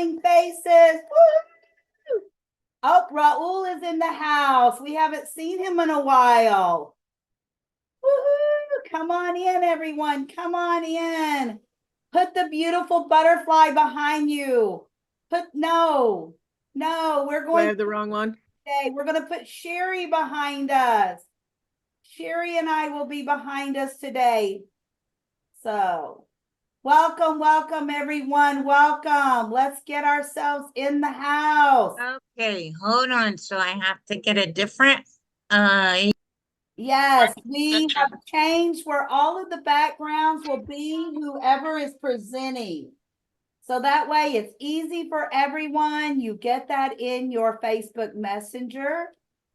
smiling faces. Woo! Oh, Raul is in the house. We haven't seen him in a while. Woohoo! Come on in, everyone. Come on in. Put the beautiful butterfly behind you. No, we're I going have the wrong one. today. We're going to put Sherri behind us. Sherri and I will be behind us today. So, welcome, everyone. Welcome. Let's get ourselves in the house. Okay, hold on. So I have to get a different Yes, we have changed where all of the backgrounds will be whoever is presenting. So that way it's easy for everyone. You get that in your Facebook Messenger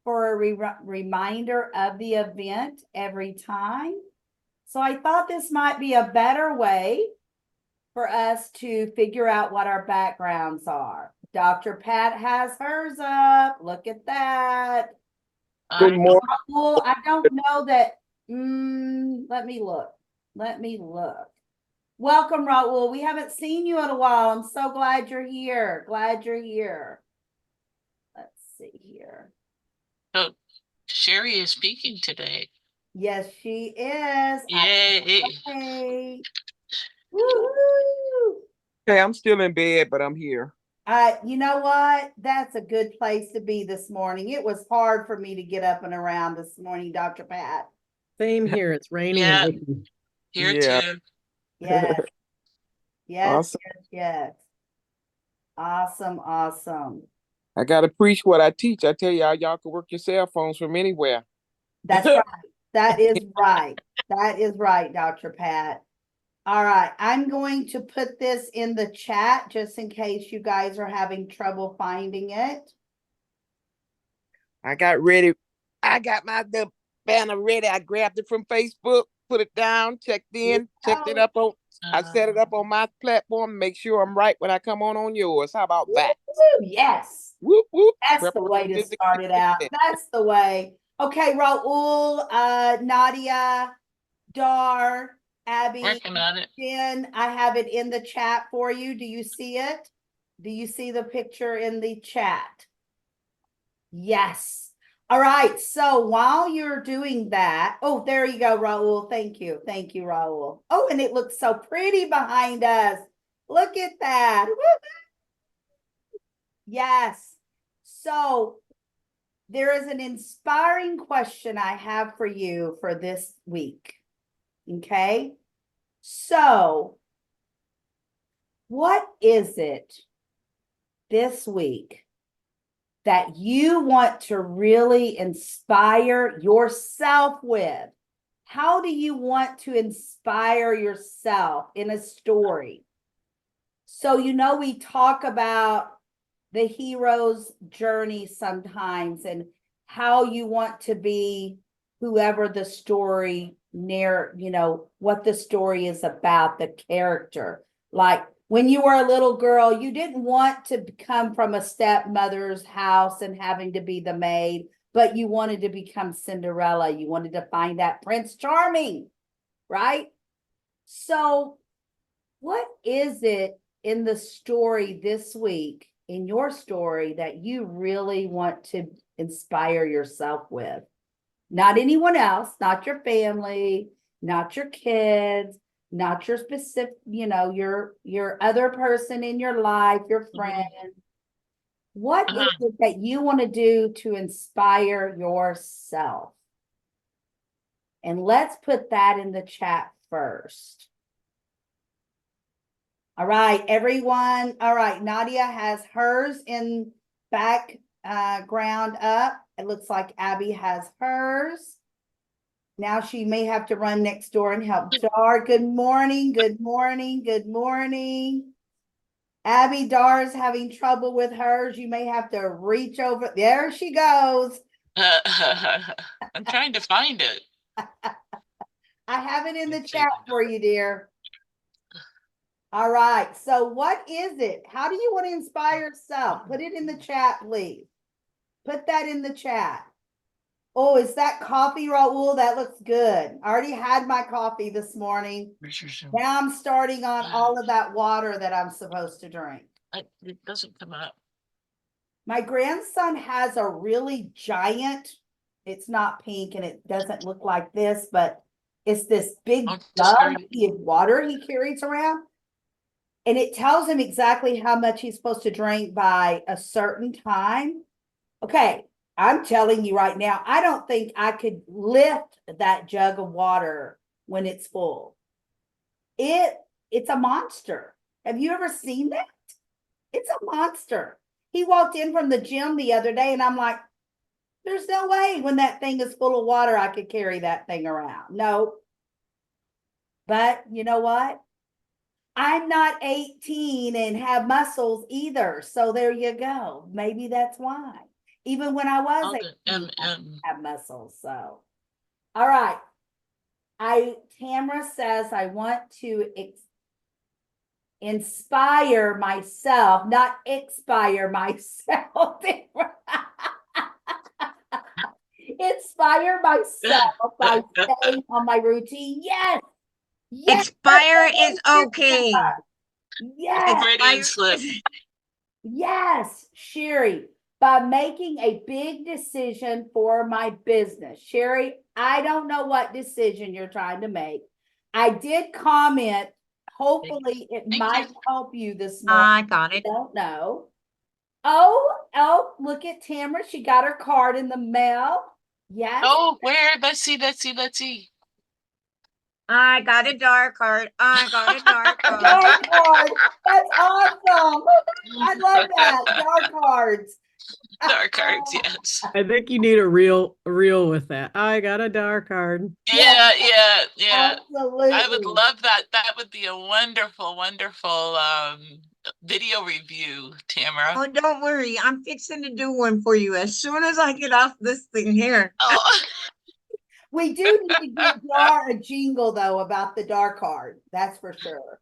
for a reminder of the event every time. So I thought this might be a better way for us to figure out what our backgrounds are. Dr. Pat has hers up. Look at that. Good morning. Well, I don't know that. Let me look. Welcome, Raul. We haven't seen you in a while. I'm so glad you're here. Let's see here. Oh, Sherri is speaking today. Yes, she is. Yay. Hey. Woo-hoo. Okay, I'm still in bed, but I'm here. You know what? That's a good place to be this morning. It was hard for me to get up and around this morning, Dr. Pat. Same here. It's raining. Yeah. And icky. Here Yeah. too. Yes. Awesome. Yes. Awesome. I gotta preach what I teach. I tell y'all can work your cell phones from anywhere. That's right. That is right. That is right, Dr. Pat. All right. I'm going to put this in the chat just in case you guys are having trouble finding it. I got ready. I got the banner ready. I grabbed it from Facebook, put it down, checked it up on. I set it up on my platform. Make sure I'm right when I come on yours. How about that? Yes. Whoop, whoop. That's the way to start it out. That's the way. Okay, Raul, Nadia, Dar, Abby, Working on it. Jen, I have it in the chat for you. Do you see it? Do you see the picture in the chat? Yes. All right. So while you're doing that, oh, there you go, Raul. Thank you. Thank you, Raul. Oh, and it looks so pretty behind us. Look at that. Woo-hoo. Yes. So there is an inspiring question I have for you for this week. Okay. So what is it this week that you want to really inspire yourself with? How do you want to inspire yourself in a story? So, we talk about the hero's journey sometimes and how you want to be whoever the story what the story is about, the character. Like when you were a little girl, you didn't want to come from a stepmother's house and having to be the maid, but you wanted to become Cinderella. You wanted to find that Prince Charming, right? So what is it in the story this week, in your story, that you really want to inspire yourself with? Not anyone else, not your family, not your kids, not your specific, your other person in your life, your friend. What is it that you want to do to inspire yourself? And let's put that in the chat first. All right, everyone. All right, Nadia has hers in background up. It looks like Abby has hers. Now she may have to run next door and help Dar. Good morning. Abby, Dar's having trouble with hers. You may have to reach over. There she goes. I'm trying to find it. I have it in the chat for you, dear. All right. So what is it? How do you want to inspire yourself? Put it in the chat, please. Put that in the chat. Oh, is that coffee, Raul? That looks good. I already had my coffee this morning. Now I'm starting on all of that water that I'm supposed to drink. It doesn't come up. My grandson has a really giant, it's not pink and it doesn't look like this, but it's this big Oh, jug discard it. of water he carries around. And it tells him exactly how much he's supposed to drink by a certain time. Okay, I'm telling you right now, I don't think I could lift that jug of water when it's full. It's a monster. Have you ever seen that? It's a monster. He walked in from the gym the other day and I'm like, there's no way when that thing is full of water, I could carry that thing around. No. But you know what? I'm not 18 and have muscles either. So there you go. Maybe that's why. Even when I was All the 18, I MM. have muscles. So, all right. Tamara says, I want to inspire myself, not expire myself. Inspire myself by staying on my routine. Yes. Yes. Expire is okay. Yes. Freudian slip. Yes, Sherri, by making a big decision for my business. Sherri, I don't know what decision you're trying to make. I did comment. Hopefully, it Thank might you. help you this morning. I got I it. don't know. Oh, look at Tamara. She got her card in the mail. Yes. Oh, where? Let's see, let's see, let's see. I got a dark card. I got a dark A card. dark card. That's awesome. I love that. Dark cards. Dark cards, yes. I think you need a reel with that. I got a dark card. Yeah, yeah, yeah. I would Absolutely. love that. That would be a wonderful, wonderful video review, Tamara. Oh, don't worry. I'm fixing to do one for you as soon as I get off this thing here. Oh, We do need to get Dar a jingle though about the dark card. That's for sure.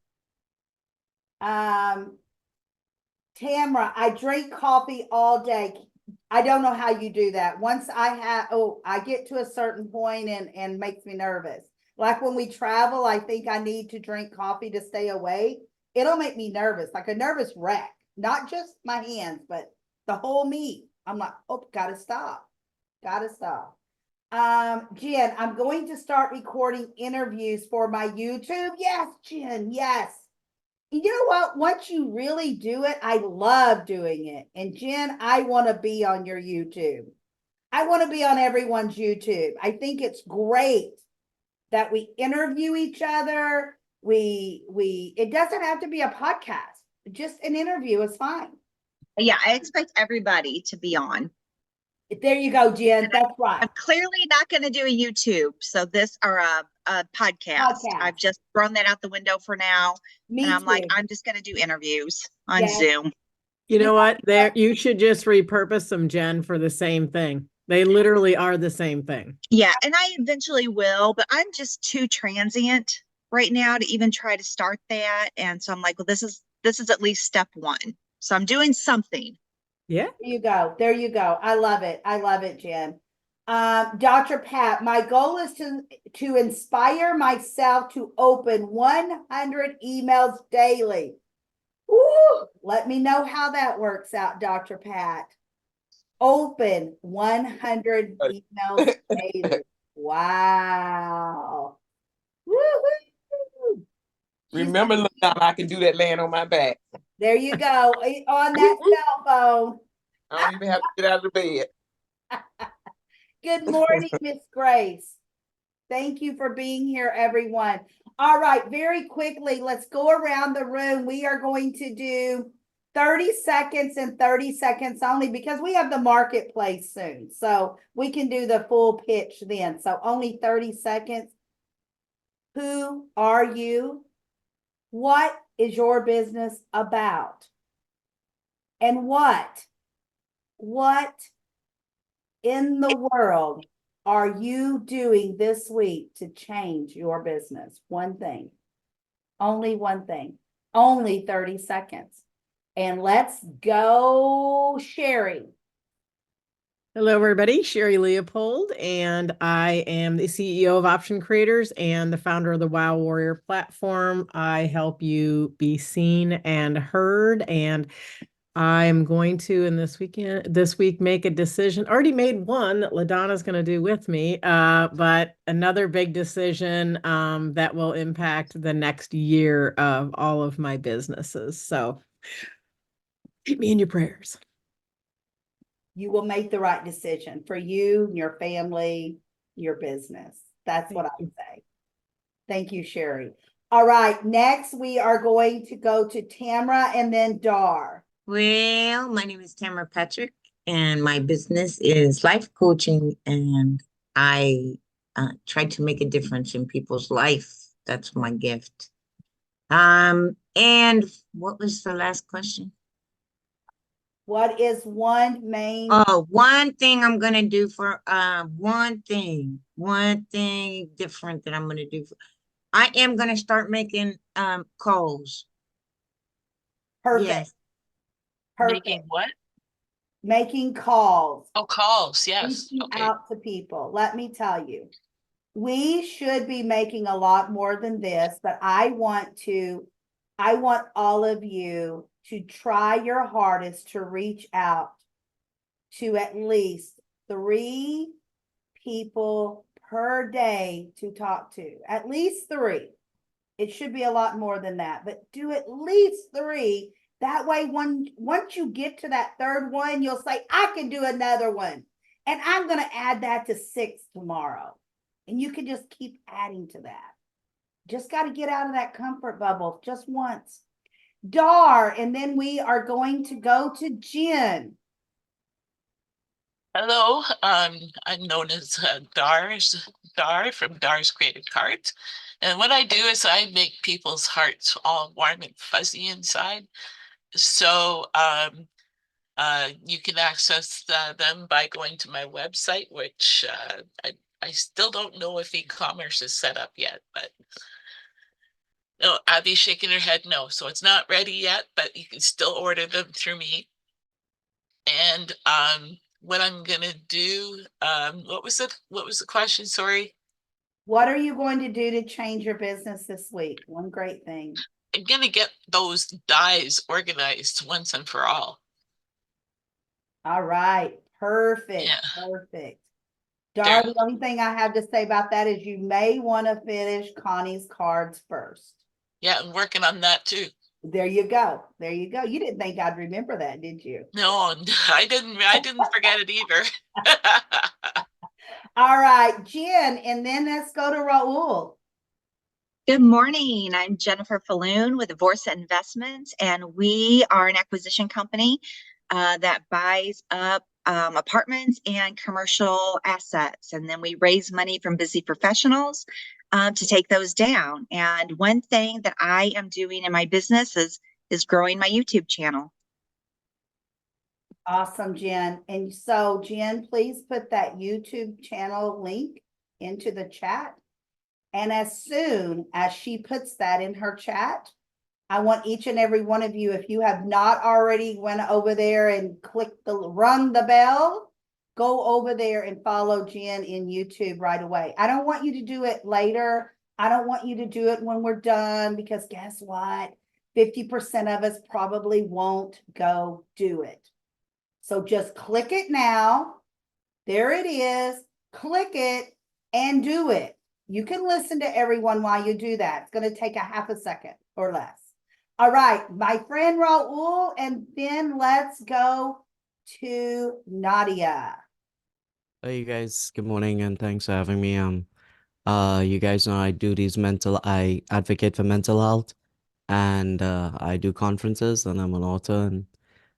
Tamara, I drink coffee all day. I don't know how you do that. Once I get to a certain point and makes me nervous. Like when we travel, I think I need to drink coffee to stay awake. It'll make me nervous, like a nervous wreck. Not just my hands, but the whole me. I'm like, oh, gotta stop. Gotta stop. Jen, I'm going to start recording interviews for my YouTube. Yes, Jen, yes. You know what? Once you really do it, I love doing it. And Jen, I want to be on your YouTube. I want to be on everyone's YouTube. I think it's great that we interview each other. It doesn't have to be a podcast. Just an interview is fine. Yeah, I expect everybody to be on. There you go, Jen. That's right. I'm clearly not going to do a YouTube, so this or a podcast. I've just thrown that out the window for now, Me and I'm too. like, I'm just going to do interviews on Yes. Zoom. You know what? There, you should just repurpose them, Jen, for the same thing. They literally are the same thing. Yeah, and I eventually will, but I'm just too transient right now to even try to start that. And so I'm like, well, this is at least step one. So I'm doing something. Yeah. There you go. There you go. I love it. I love it, Jen. Dr. Pat, my goal is to inspire myself to open 100 emails daily. Woo! Let me know how that works out, Dr. Pat. Open 100 emails daily. Wow. Woo-hoo. Remember, LaDonna, I can do that laying on my back. There you go. On that cell phone. I don't even have to get out of the bed. Good morning, Miss Grace. Thank you for being here, everyone. All right, very quickly, let's go around the room. We are going to do 30 seconds and 30 seconds only because we have the marketplace soon. So we can do the full pitch then. So only 30 seconds. Who are you? What is your business about? And what in the world are you doing this week to change your business? One thing, only one thing, only 30 seconds. And let's go, Sherri. Hello, everybody. Sherri Leopold, and I am the CEO of Option Creators and the founder of the Wow Warrior platform. I help you be seen and heard, and I'm going to, in this week, make a decision. Already made one that LaDonna's going to do with me, but another big decision that will impact the next year of all of my businesses. So keep me in your prayers. You will make the right decision for you, your family, your business. That's what I would say. Thank you, Sherri. All right, next we are going to go to Tamara and then Dar. Well, my name is Tamara Patrick, and my business is life coaching, and I try to make a difference in people's life. That's my gift. And what was the last question? What is one main Oh, one thing I'm gonna do for one thing different that I'm gonna do for, I am gonna start making calls. perfect, Yes. perfect. Making what? Making calls, Oh, calls. Yes. reaching Okay. out to people. Let me tell you, we should be making a lot more than this, but I want all of you to try your hardest to reach out to at least 3 people per day to talk to. At least 3. It should be a lot more than that, but do at least 3. That way, once you get to that third one, you'll say, I can do another one. And I'm going to add that to 6 tomorrow. And you can just keep adding to that. Just got to get out of that comfort bubble just once. Dar, and then we are going to go to Jen. Hello. I'm known as Dar from Dar's Creative Cards. And what I do is I make people's hearts all warm and fuzzy inside. So you can access them by going to my website, which I still don't know if e-commerce is set up yet, but no, Abby's shaking her head no. So it's not ready yet, but you can still order them through me. And what I'm gonna do, what was the question? Sorry. What are you going to do to change your business this week? One great thing. I'm gonna get those dies organized once and for all. All right. Perfect. Yeah. Perfect. Dar, the only thing I have to say about that is you may want to finish Connie's cards first. Yeah, I'm working on that too. There you go. There you go. You didn't think I'd remember that, did you? No, I didn't forget it either. All right, Jen, and then let's go to Raul. Good morning. I'm Jennifer Falloon with Vorsa Investments, and we are an acquisition company that buys up apartments and commercial assets. And then we raise money from busy professionals to take those down. And one thing that I am doing in my business is growing my YouTube channel. Awesome, Jen. And so, Jen, please put that YouTube channel link into the chat. And as soon as she puts that in her chat, I want each and every one of you, if you have not already went over there and rung the bell, go over there and follow Jen in YouTube right away. I don't want you to do it later. I don't want you to do it when we're done, because guess what? 50% of us probably won't go do it. So just click it now. There it is. Click it and do it. You can listen to everyone while you do that. It's going to take a half a second or less. All right, my friend Raul, and then let's go to Nadia. Hey you guys, good morning and thanks for having me. You guys know I advocate for mental health and I do conferences and I'm an author and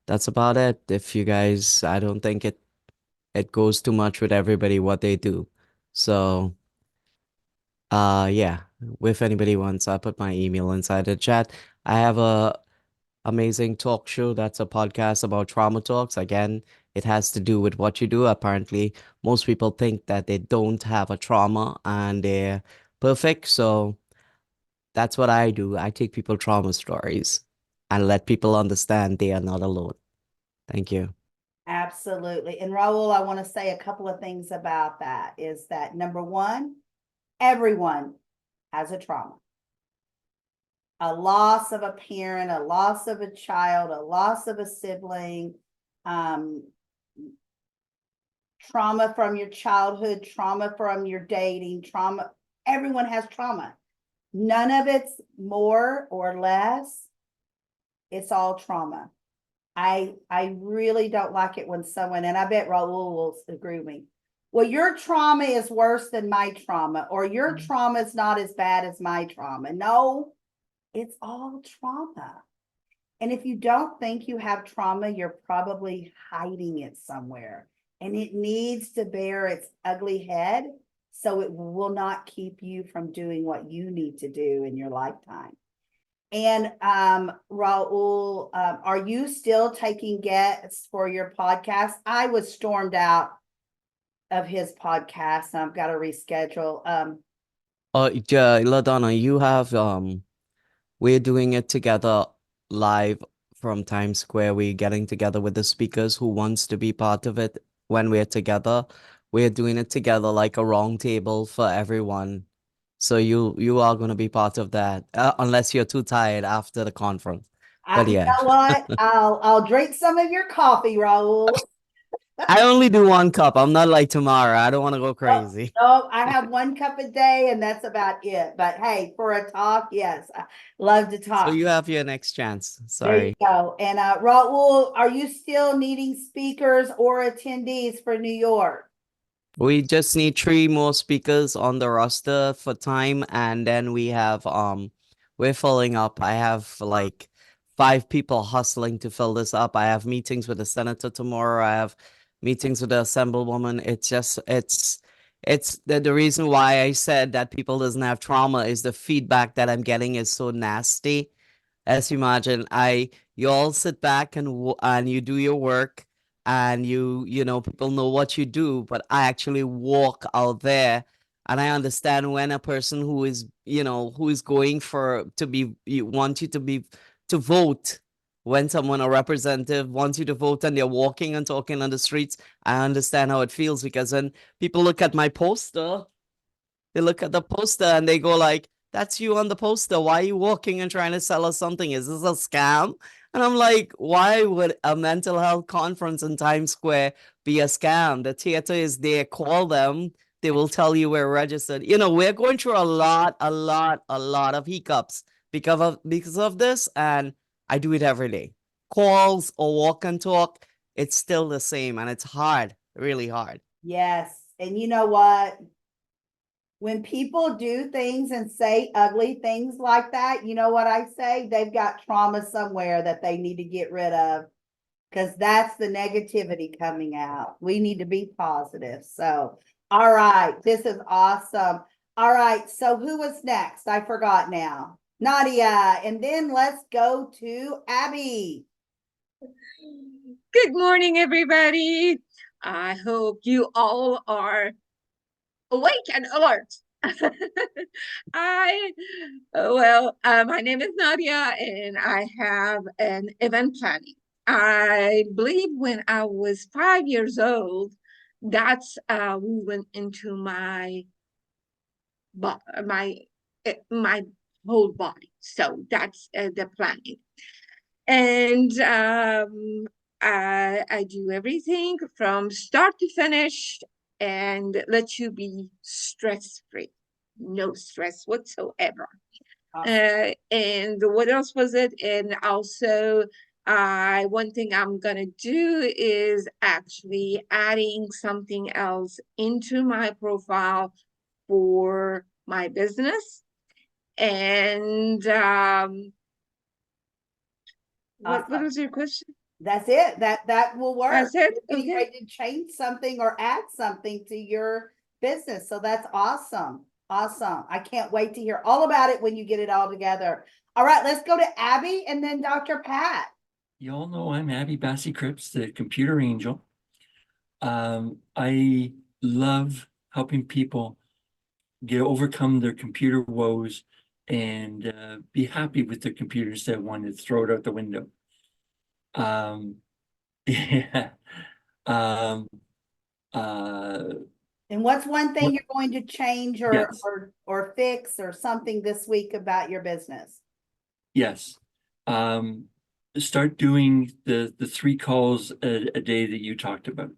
that's about it. If you guys, I don't think it goes too much with everybody what they do. So, yeah, if anybody wants, I'll put my email inside the chat. I have a amazing talk show that's a podcast about trauma talks. Again, it has to do with what you do. Apparently, most people think that they don't have a trauma and they're perfect. So that's what I do. I take people trauma stories and let people understand they are not alone. Thank you. Absolutely. And Raul, I want to say a couple of things about that is that number one, everyone has a trauma. A loss of a parent, a loss of a child, a loss of a sibling, trauma from your childhood, trauma from your dating, trauma. Everyone has trauma. None of it's more or less. It's all trauma. I really don't like it when someone, and I bet Raul will agree with me. Well, your trauma is worse than my trauma, or your trauma is not as bad as my trauma. No, it's all trauma. And if you don't think you have trauma, you're probably hiding it somewhere. And it needs to bear its ugly head so it will not keep you from doing what you need to do in your lifetime. And Raul, are you still taking guests for your podcast? I was stormed out of his podcast, and I've got to reschedule. Yeah, LaDonna, you have we're doing it together live from Times Square. We're getting together with the speakers who wants to be part of it when we're together. We're doing it together like a round table for everyone. So you are going to be part of that, unless you're too tired after the conference. But You yeah, know what? I'll drink some of your coffee, Raul. I only do 1 cup. I'm not like tomorrow. I don't want to go crazy. Oh, I have 1 cup a day, and that's about it. But hey, for a talk, yes, I love to So talk. you have your next chance. There you Sorry. go. And Raul, are you still needing speakers or attendees for New York? We just need 3 more speakers on the roster for time, and then we're filling up. I have like 5 people hustling to fill this up. I have meetings with the senator tomorrow. I have meetings with the assemblywoman. It's the reason why I said that people doesn't have trauma is the feedback that I'm getting is so nasty. As you imagine, you all sit back and you do your work, and you know people know what you do, but I actually walk out there, and I understand when a person who is who is going for to be you want you to vote, when someone, a representative, wants you to vote and they're walking and talking on the streets. I understand how it feels, because when people look at my poster, they look at the poster and they go like, that's you on the poster. Why are you walking and trying to sell us something? Is this a scam? And I'm like, why would a mental health conference in Times Square be a scam? The theater is there. Call them. They will tell you we're registered. We're going through a lot of hiccups because of this. And I do it every day. Calls or walk and talk. It's still the same. And it's hard, really hard. Yes. And you know what? When people do things and say ugly things like that, you know what I say? They've got trauma somewhere that they need to get rid of, because that's the negativity coming out. We need to be positive. So, all right, this is awesome. All right, so who was next? I forgot now. Nadia, and then let's go to Abby. Good morning, everybody. I hope you all are awake and alert. My name is Nadia, and I have an event planning. I believe when I was 5 years old, that's we went into my whole body. So that's the planning. And I do everything from start to finish and let you be stress-free, no stress whatsoever. Awesome. And what else was it? And also, one thing I'm gonna do is actually adding something else into my profile for my business. And what was your question? That's it. That will work. That's it? You're getting Okay. ready to change something or add something to your business. So that's awesome. Awesome. I can't wait to hear all about it when you get it all together. All right, let's go to Abby and then Dr. Pat. Y'all know I'm Abby Bassey Cripps, the computer angel. I love helping people overcome their computer woes and be happy with their computer instead of wanting to throw it out the window. Yeah. Uh, And what's one thing What- you're going to change Yes. or fix or something this week about your business? yes. Start doing the 3 calls a day that you talked about.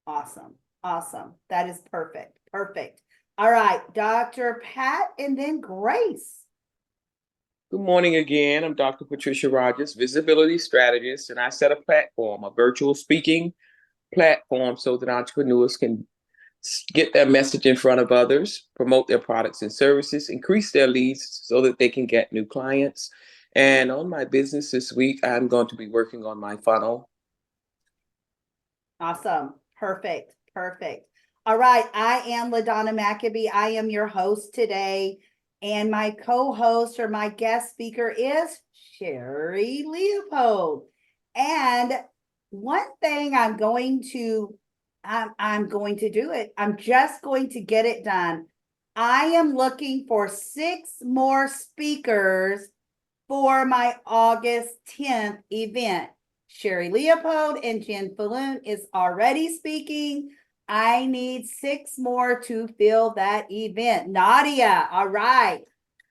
Awesome. Awesome. That is perfect. Perfect. All right, Dr. Pat and then Grace. Good morning again. I'm Dr. Patricia Rogers, visibility strategist, and I set a platform, a virtual speaking platform, so that entrepreneurs can get their message in front of others, promote their products and services, increase their leads so that they can get new clients. And on my business this week, I'm going to be working on my funnel. Awesome. Perfect. Perfect. All right. I am LaDonna McAbee. I am your host today. And my co-host or my guest speaker is Sherri Leopold. And one thing I'm going to do it. I'm just going to get it done. I am looking for 6 more speakers for my August 10th event. Sherri Leopold and Jen Falloon is already speaking. I need 6 more to fill that event. Nadia, all right.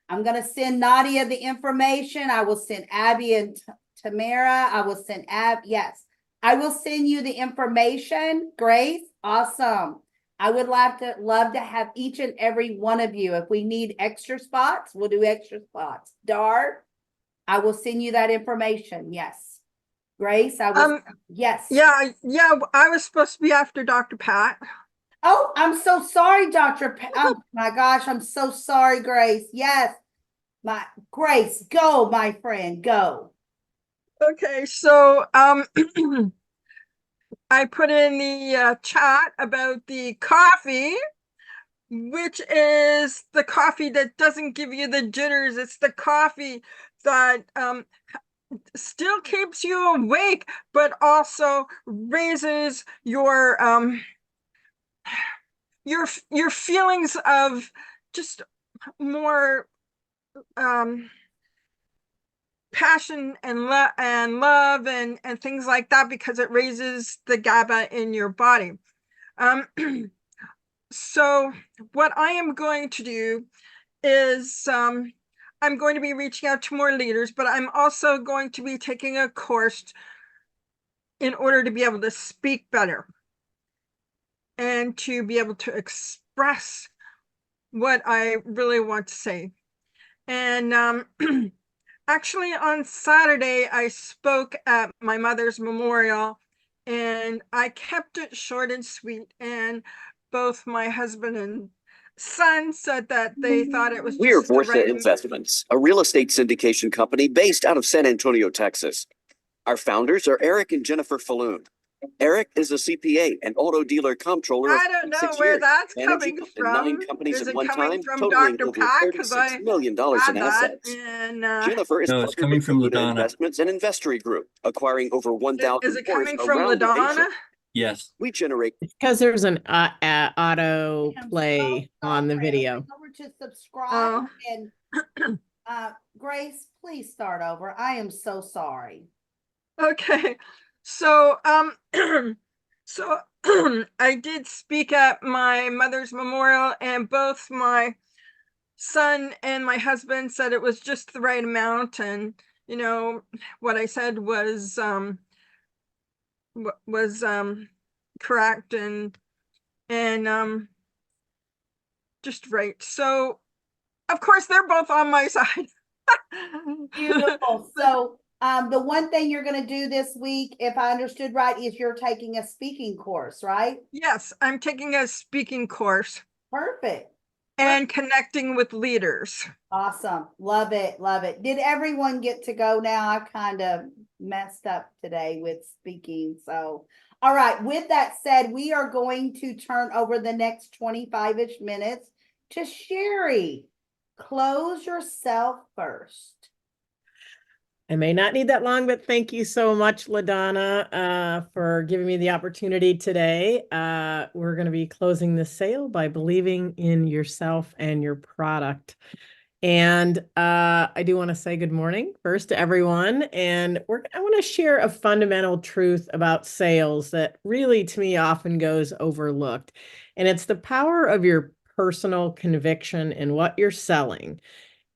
I'm going to send Nadia the information. I will send Abby and Tamara. I will send yes. I will send you the information. Grace, awesome. I would love to have each and every one of you. If we need extra spots, we'll do extra spots. Dar, I will send you that information. Yes. Grace, I will. Yes. Yeah, I was supposed to be after Dr. Pat. Oh, I'm so sorry, Dr. Oh my gosh, I'm so sorry, Grace. Yes. My Grace, go, my friend, go. Okay, so I put in the chat about the coffee, which is the coffee that doesn't give you the jitters. It's the coffee that still keeps you awake, but also raises your feelings of just more passion and love and things like that, because it raises the GABA in your body. So what I am going to do is I'm going to be reaching out to more leaders, but I'm also going to be taking a course in order to be able to speak better and to be able to express what I really want to say. And actually on Saturday, I spoke at my mother's memorial, and I kept it short and sweet. And both my husband and son said that they thought it was We are just the right Vorsa Investments, a real estate syndication company based out of San Antonio, Texas. Our founders are Eric and Jennifer Falloon. Eric is a CPA and auto dealer comptroller. I don't know where that's managing coming up to from. 9 companies Is at it one coming time, from totaling Dr. over Pat? Because $36 I million had in that. assets. And Jennifer is No, it's partnered coming with from Bermuda LaDonna. Investments and Investory Group, acquiring over 1,000 is it stores coming from around the LaDonna? nation. Yes. We generate Because there's an auto I'm play so on the sorry. video. Remember to subscribe Oh. and Grace, please start over. I am so sorry. Okay, so so I did speak at my mother's memorial, and both my son and my husband said it was just the right amount. And you know what I said was correct and just right. So of course they're both on my side. Beautiful. So the one thing you're going to do this week, if I understood right, is you're taking a speaking course, right? Yes, I'm taking a speaking course Perfect. and connecting with leaders. Awesome. Love it. Love it. Did everyone get to go now? I kind of messed up today with speaking. So, all right. With that said, we are going to turn over the next 25-ish minutes to Sherri. Close yourself first. I may not need that long, but thank you so much, LaDonna, for giving me the opportunity today. We're going to be closing the sale by believing in yourself and your product. And I do want to say good morning first to everyone. And I want to share a fundamental truth about sales that really, to me, often goes overlooked. And it's the power of your personal conviction in what you're selling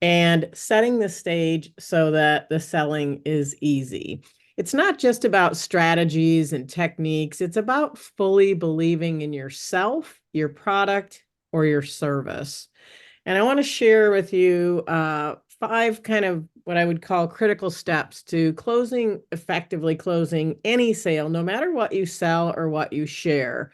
and setting the stage so that the selling is easy. It's not just about strategies and techniques. It's about fully believing in yourself, your product, or your service. And I want to share with you 5 kind of what I would call critical steps to effectively closing any sale, no matter what you sell or what you share.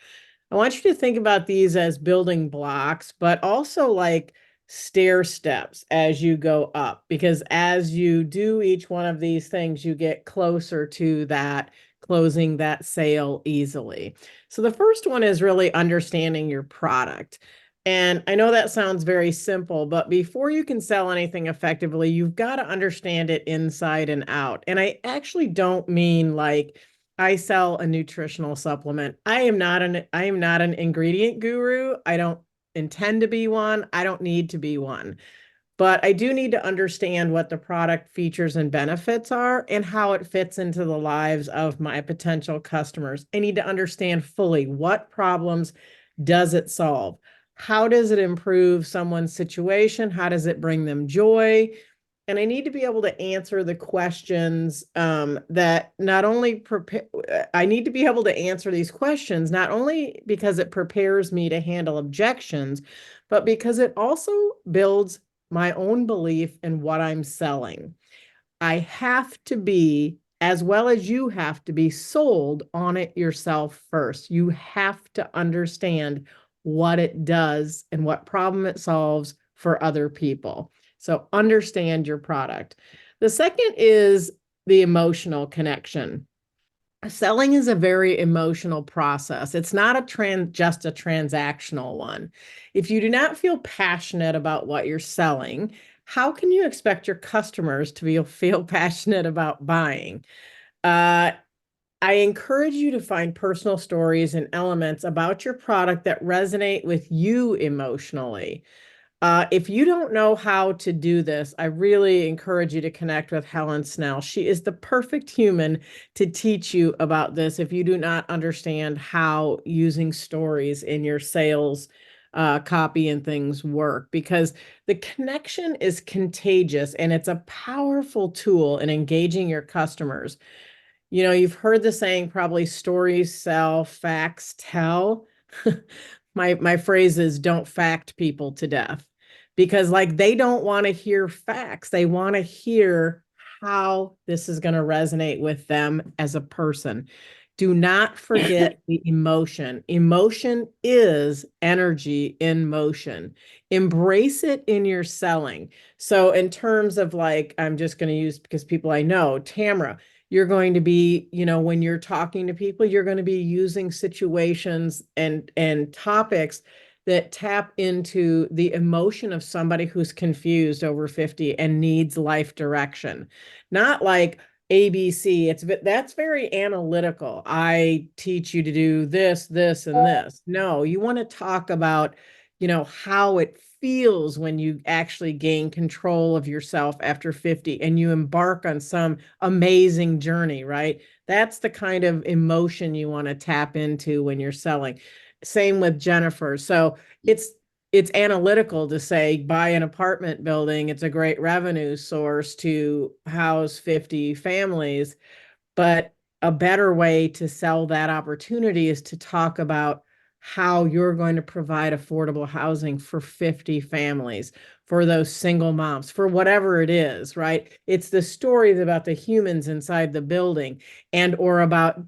I want you to think about these as building blocks, but also like stair steps as you go up, because as you do each one of these things, you get closer to that closing that sale easily. So the first one is really understanding your product. And I know that sounds very simple, but before you can sell anything effectively, you've got to understand it inside and out. And I actually don't mean like I sell a nutritional supplement. I am not an ingredient guru. I don't intend to be one. I don't need to be one. But I do need to understand what the product features and benefits are and how it fits into the lives of my potential customers. I need to understand fully what problems does it solve? How does it improve someone's situation? How does it bring them joy? And I need to be able to answer the questions that not only prepare, I need to be able to answer these questions, not only because it prepares me to handle objections, but because it also builds my own belief in what I'm selling. I have to be, as well as you have to be, sold on it yourself first. You have to understand what it does and what problem it solves for other people. So understand your product. The second is the emotional connection. Selling is a very emotional process. It's not just a transactional one. If you do not feel passionate about what you're selling, how can you expect your customers to feel passionate about buying? I encourage you to find personal stories and elements about your product that resonate with you emotionally. If you don't know how to do this, I really encourage you to connect with Helen Snell. She is the perfect human to teach you about this if you do not understand how using stories in your sales copy and things work, because the connection is contagious and it's a powerful tool in engaging your customers. You know, you've heard the saying, probably stories sell, facts tell. My phrase is don't fact people to death, because like they don't want to hear facts. They want to hear how this is going to resonate with them as a person. Do not forget the emotion. Emotion is energy in motion. Embrace it in your selling. So in terms of like, I'm just going to use, because people I know, Tamara, you're going to be, you know, when you're talking to people, you're going to be using situations and topics that tap into the emotion of somebody who's confused over 50 and needs life direction. Not like ABC. That's very analytical. I teach you to do this, this, and this. No, you want to talk about, you know, how it feels when you actually gain control of yourself after 50 and you embark on some amazing journey, right? That's the kind of emotion you want to tap into when you're selling. Same with Jennifer. So it's analytical to say buy an apartment building. It's a great revenue source to house 50 families. But a better way to sell that opportunity is to talk about how you're going to provide affordable housing for 50 families, for those single moms, for whatever it is, right? It's the stories about the humans inside the building and or about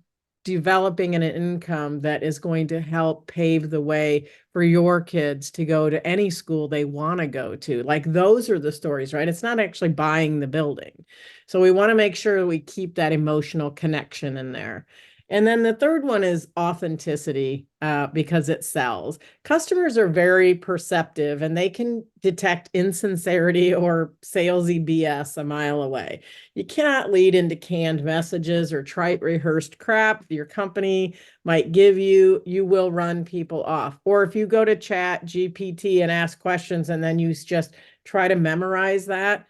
developing an income that is going to help pave the way for your kids to go to any school they want to go to. Like those are the stories, right? It's not actually buying the building. So we want to make sure we keep that emotional connection in there. And then the third one is authenticity, because it sells. Customers are very perceptive and they can detect insincerity or salesy BS a mile away. You cannot lead into canned messages or trite rehearsed crap your company might give you. You will run people off. Or if you go to Chat GPT and ask questions and then you just try to memorize that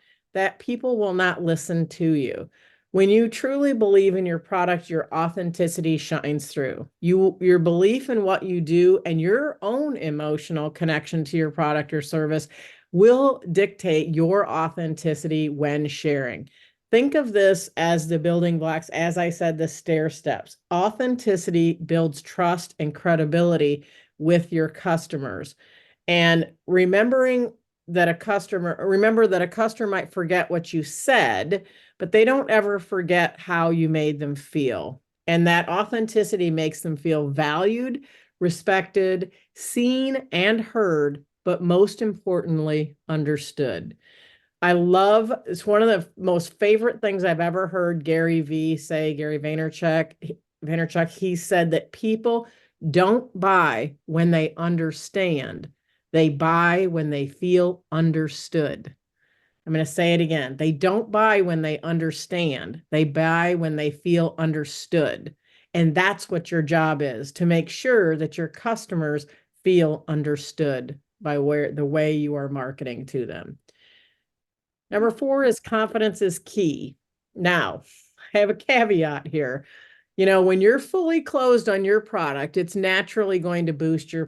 people will not listen to you. When you truly believe in your product, your authenticity shines through. Your belief in what you do and your own emotional connection to your product or service will dictate your authenticity when sharing. Think of this as the building blocks, as I said, the stair steps. Authenticity builds trust and credibility with your customers. And remember that a customer might forget what you said, but they don't ever forget how you made them feel. And that authenticity makes them feel valued, respected, seen, and heard, but most importantly, understood. It's one of the most favorite things I've ever heard Gary Vaynerchuk, he said that people don't buy when they understand. They buy when they feel understood. I'm going to say it again. They don't buy when they understand. They buy when they feel understood. And that's what your job is, to make sure that your customers feel understood by the way you are marketing to them. Number 4 is confidence is key. Now, I have a caveat here. When you're fully closed on your product, it's naturally going to boost your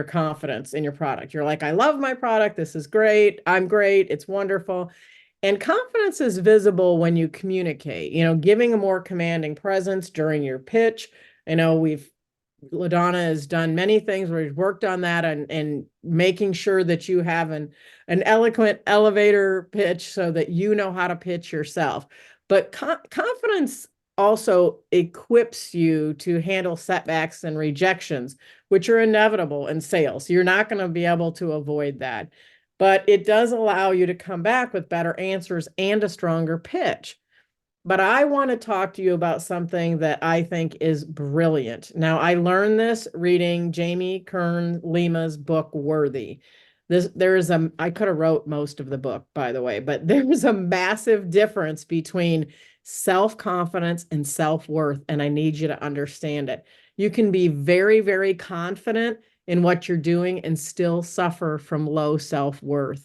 confidence in your product. You're like, I love my product. This is great. I'm great. It's wonderful. And confidence is visible when you communicate, giving a more commanding presence during your pitch. LaDonna has done many things where we've worked on that and making sure that you have an eloquent elevator pitch so that you know how to pitch yourself. But confidence also equips you to handle setbacks and rejections, which are inevitable in sales. You're not going to be able to avoid that. But it does allow you to come back with better answers and a stronger pitch. But I want to talk to you about something that I think is brilliant. Now, I learned this reading Jamie Kern Lima's book, Worthy. I could have wrote most of the book, by the way, but there's a massive difference between self-confidence and self-worth, and I need you to understand it. You can be very, very confident in what you're doing and still suffer from low self-worth.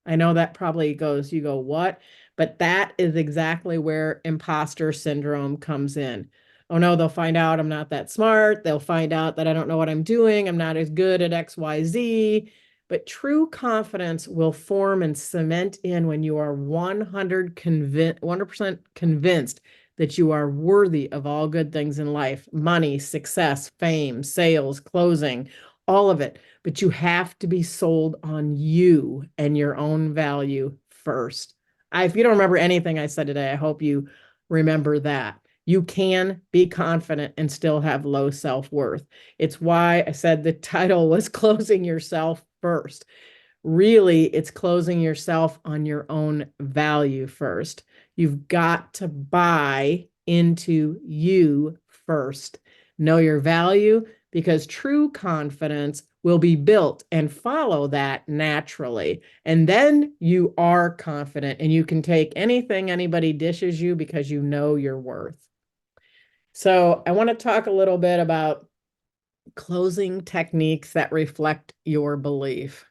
I know that probably you go, what? But that is exactly where imposter syndrome comes in. Oh no, they'll find out I'm not that smart. They'll find out that I don't know what I'm doing. I'm not as good at XYZ. But true confidence will form and cement in when you are 100% convinced that you are worthy of all good things in life: money, success, fame, sales, closing, all of it. But you have to be sold on you and your own value first. If you don't remember anything I said today, I hope you remember that. You can be confident and still have low self-worth. It's why I said the title was Closing Yourself First. Really, it's closing yourself on your own value first. You've got to buy into you first. Know your value, because true confidence will be built and follow that naturally. And then you are confident and you can take anything anybody dishes you because you know your worth. So I want to talk a little bit about closing techniques that reflect your belief.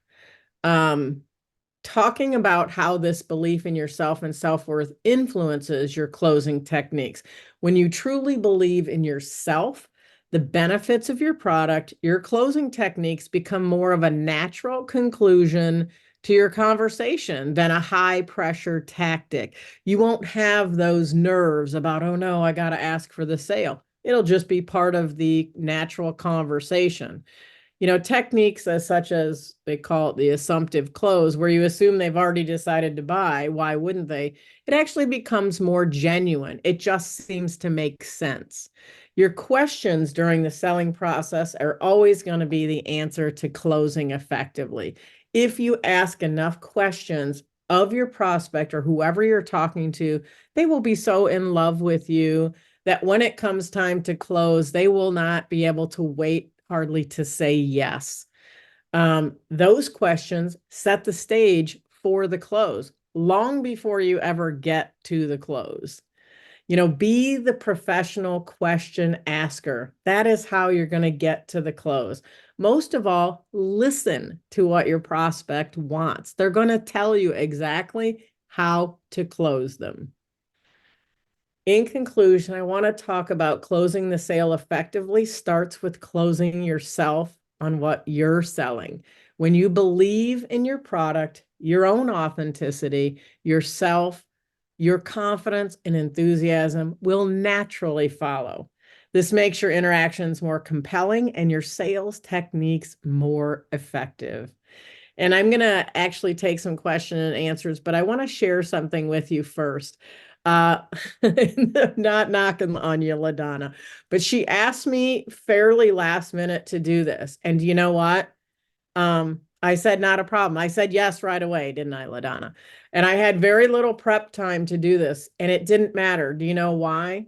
Talking about how this belief in yourself and self-worth influences your closing techniques. When you truly believe in yourself, the benefits of your product, your closing techniques become more of a natural conclusion to your conversation than a high pressure tactic. You won't have those nerves about, oh no, I got to ask for the sale. It'll just be part of the natural conversation. Techniques such as they call it the assumptive close, where you assume they've already decided to buy. Why wouldn't they? It actually becomes more genuine. It just seems to make sense. Your questions during the selling process are always going to be the answer to closing effectively. If you ask enough questions of your prospect or whoever you're talking to, they will be so in love with you that when it comes time to close, they will not be able to wait hardly to say yes. Those questions set the stage for the close long before you ever get to the close. Be the professional question asker. That is how you're going to get to the close. Most of all, listen to what your prospect wants. They're going to tell you exactly how to close them. In conclusion, I want to talk about closing the sale effectively starts with closing yourself on what you're selling. When you believe in your product, your own authenticity, yourself, your confidence and enthusiasm will naturally follow. This makes your interactions more compelling and your sales techniques more effective. And I'm going to actually take some question and answers, but I want to share something with you first. Not knocking on you, LaDonna, but she asked me fairly last minute to do this. And you know what? I said, not a problem. I said yes right away, didn't I, LaDonna? And I had very little prep time to do this, and it didn't matter. Do you know why?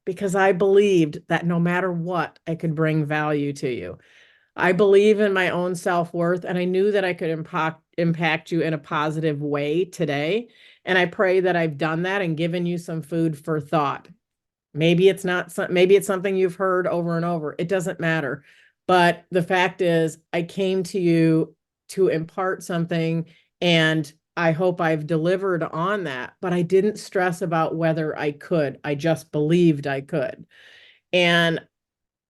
Because I believed that no matter what, I could bring value to you. I believe in my own self-worth, and I knew that I could impact you in a positive way today. And I pray that I've done that and given you some food for thought. Maybe it's not, maybe it's something you've heard over and over. It doesn't matter. But the fact is, I came to you to impart something, and I hope I've delivered on that. But I didn't stress about whether I could. I just believed I could. And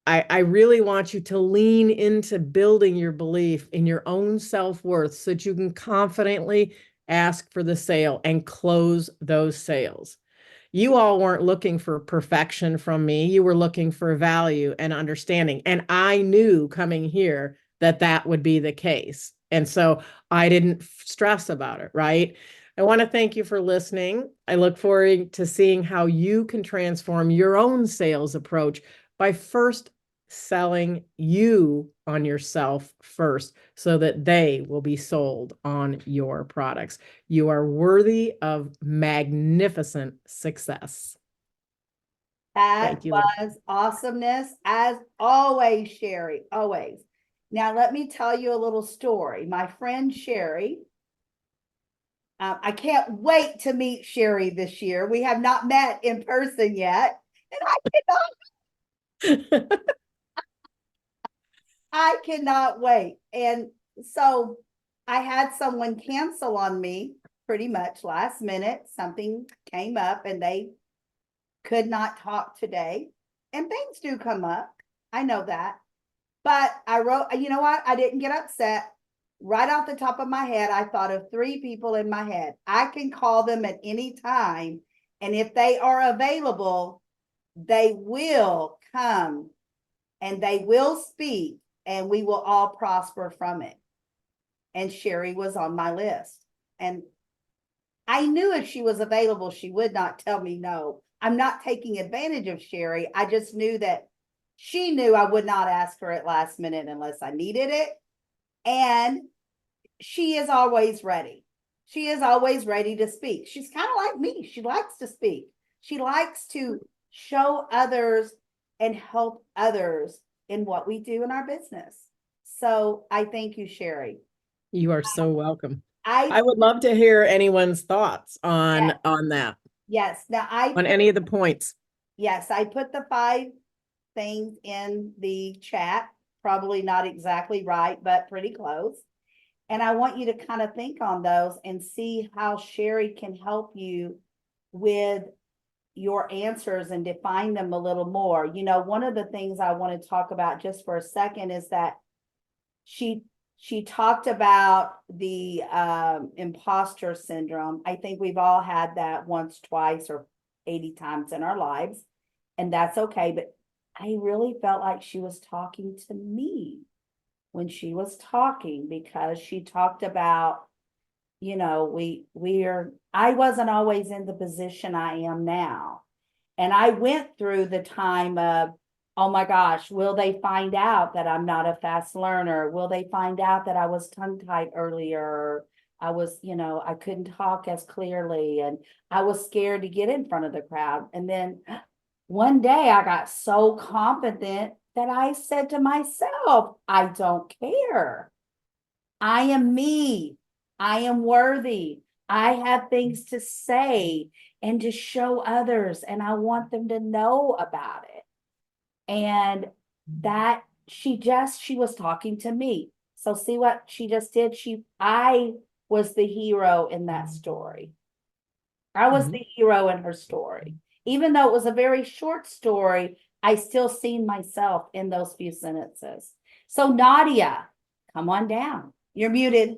I really want you to lean into building your belief in your own self-worth so that you can confidently ask for the sale and close those sales. You all weren't looking for perfection from me. You were looking for value and understanding. And I knew coming here that that would be the case. And so I didn't stress about it, right? I want to thank you for listening. I look forward to seeing how you can transform your own sales approach by first selling you on yourself first so that they will be sold on your products. You are worthy of magnificent success. That Thank you. was awesomeness, as always, Sherri, always. Now, let me tell you a little story. My friend Sherri, I can't wait to meet Sherri this year. We have not met in person yet, and I cannot wait. And so I had someone cancel on me pretty much last minute. Something came up and they could not talk today. And things do come up. I know that. But I wrote, you know what? I didn't get upset. Right off the top of my head, I thought of 3 people in my head. I can call them at any time. And if they are available, they will come and they will speak and we will all prosper from it. And Sherri was on my list. And I knew if she was available, she would not tell me no. I'm not taking advantage of Sherri. I just knew that she knew I would not ask her at last minute unless I needed it. And she is always ready. She is always ready to speak. She's kind of like me. She likes to speak. She likes to show others and help others in what we do in our business. So I thank you, Sherri. You are so welcome. I would love to hear anyone's thoughts on Yes. that, Yes. Now on any of the points. Yes, I put the 5 things in the chat. Probably not exactly right, but pretty close. And I want you to kind of think on those and see how Sherri can help you with your answers and define them a little more. You know, one of the things I want to talk about just for a second is that she talked about the imposter syndrome. I think we've all had that once, twice, or 80 times in our lives, and that's okay. But I really felt like she was talking to me when she was talking, because she talked about, you know, I wasn't always in the position I am now. And I went through the time of, oh my gosh, will they find out that I'm not a fast learner? Will they find out that I was tongue-tied earlier? I was, you know, I couldn't talk as clearly and I was scared to get in front of the crowd. And then one day I got so confident that I said to myself, I don't care. I am me. I am worthy. I have things to say and to show others, and I want them to know about it. And that she was talking to me. So see what she just did? I was the hero in that story. I was the hero in her story. Even though it was a very short story, I still seen myself in those few sentences. So Nadia, come on down. You're muted.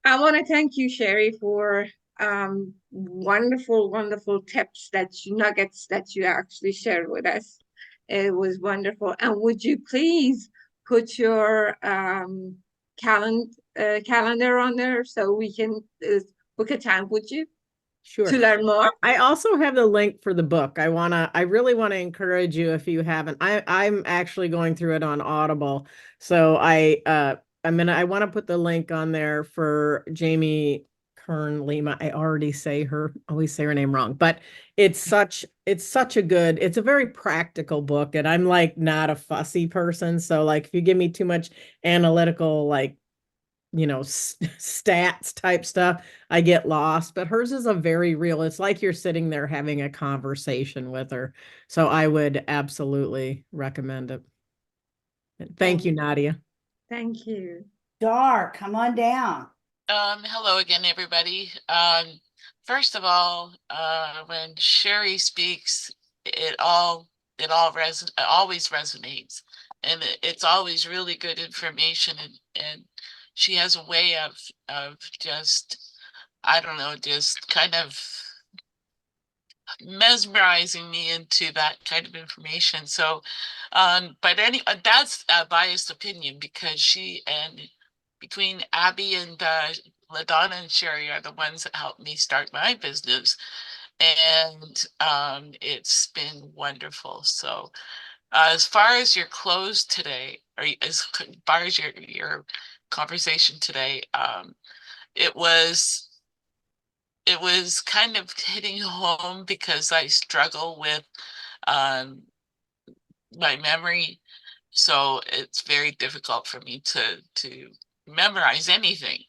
I want to thank you, Sherri, for wonderful, wonderful tips nuggets that you actually shared with us. It was wonderful. And would you please put your calendar on there so we can book a time, would you? Sure. To learn more. I also have the link for the book. I really want to encourage you if you haven't. I'm actually going through it on Audible. So I want to put the link on there for Jamie Kern Lima. I always say her name wrong, but it's a very practical book, and I'm like not a fussy person. So like if you give me too much analytical, like, stats type stuff, I get lost. But hers is a very real, it's like you're sitting there having a conversation with her. So I would absolutely recommend it. Thank you, Nadia. Thank you. Dar, come on down. Hello again, everybody. First of all, when Sherri speaks, it always resonates, and it's always really good information, and she has a way of just, I don't know, just kind of mesmerizing me into that kind of information. So, but that's a biased opinion, because between Abby and LaDonna and Sherri are the ones that helped me start my business, and it's been wonderful. So, as far as your close today, or as far as your conversation today, it was kind of hitting home, because I struggle with my memory, so it's very difficult for me to memorize anything.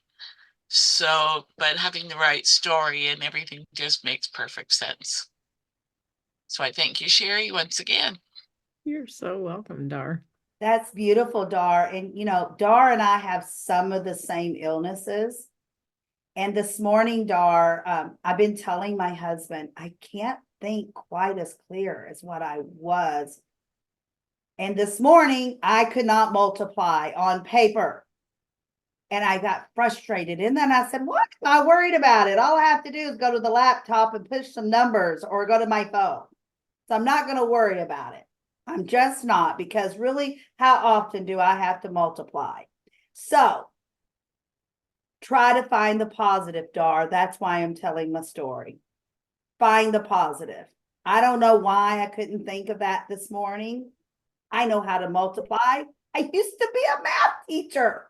So, but having the right story and everything just makes perfect sense. So I thank you, Sherri, once again. You're so welcome, Dar. That's beautiful, Dar. And Dar and I have some of the same illnesses. And this morning, Dar, I've been telling my husband, I can't think quite as clear as what I was. And this morning, I could not multiply on paper. And I got frustrated. And then I said, what am I worried about it? All I have to do is go to the laptop and push some numbers or go to my phone. So I'm not going to worry about it. I'm just not, because really, how often do I have to multiply? So try to find the positive, Dar. That's why I'm telling my story. Find the positive. I don't know why I couldn't think of that this morning. I know how to multiply. I used to be a math teacher.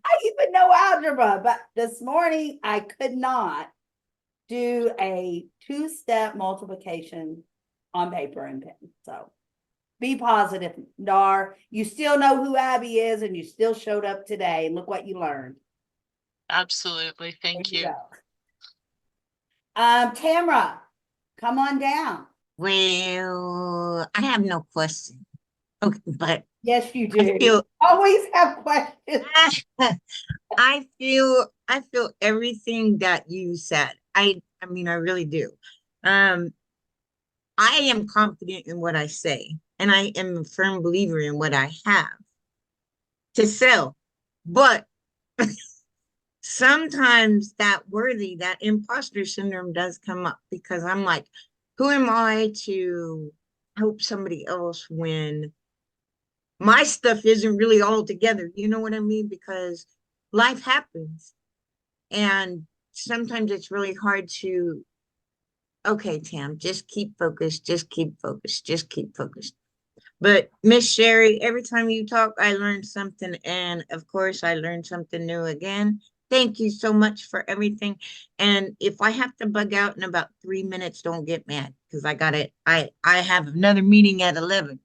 I even know algebra, but this morning I could not do a two-step multiplication on paper and pen. So be positive, Dar. You still know who Abby is, and you still showed up today, and look what you learned. Absolutely. Thank you. Tamara, come on down. Well, I have no question. Okay, but yes, you do. Always have questions. I feel everything that you said. I mean, I really do. I am confident in what I say, and I am a firm believer in what I have to sell. But sometimes that imposter syndrome does come up, because I'm like, who am I to help somebody else when my stuff isn't really all together? You know what I mean? Because life happens. And sometimes it's really hard to, okay, Tam, just keep focused, just keep focused, just keep focused. But Miss Sherri, every time you talk, I learn something. And of course, I learned something new again. Thank you so much for everything. And if I have to bug out in about 3 minutes, don't get mad, because I have another meeting at 11.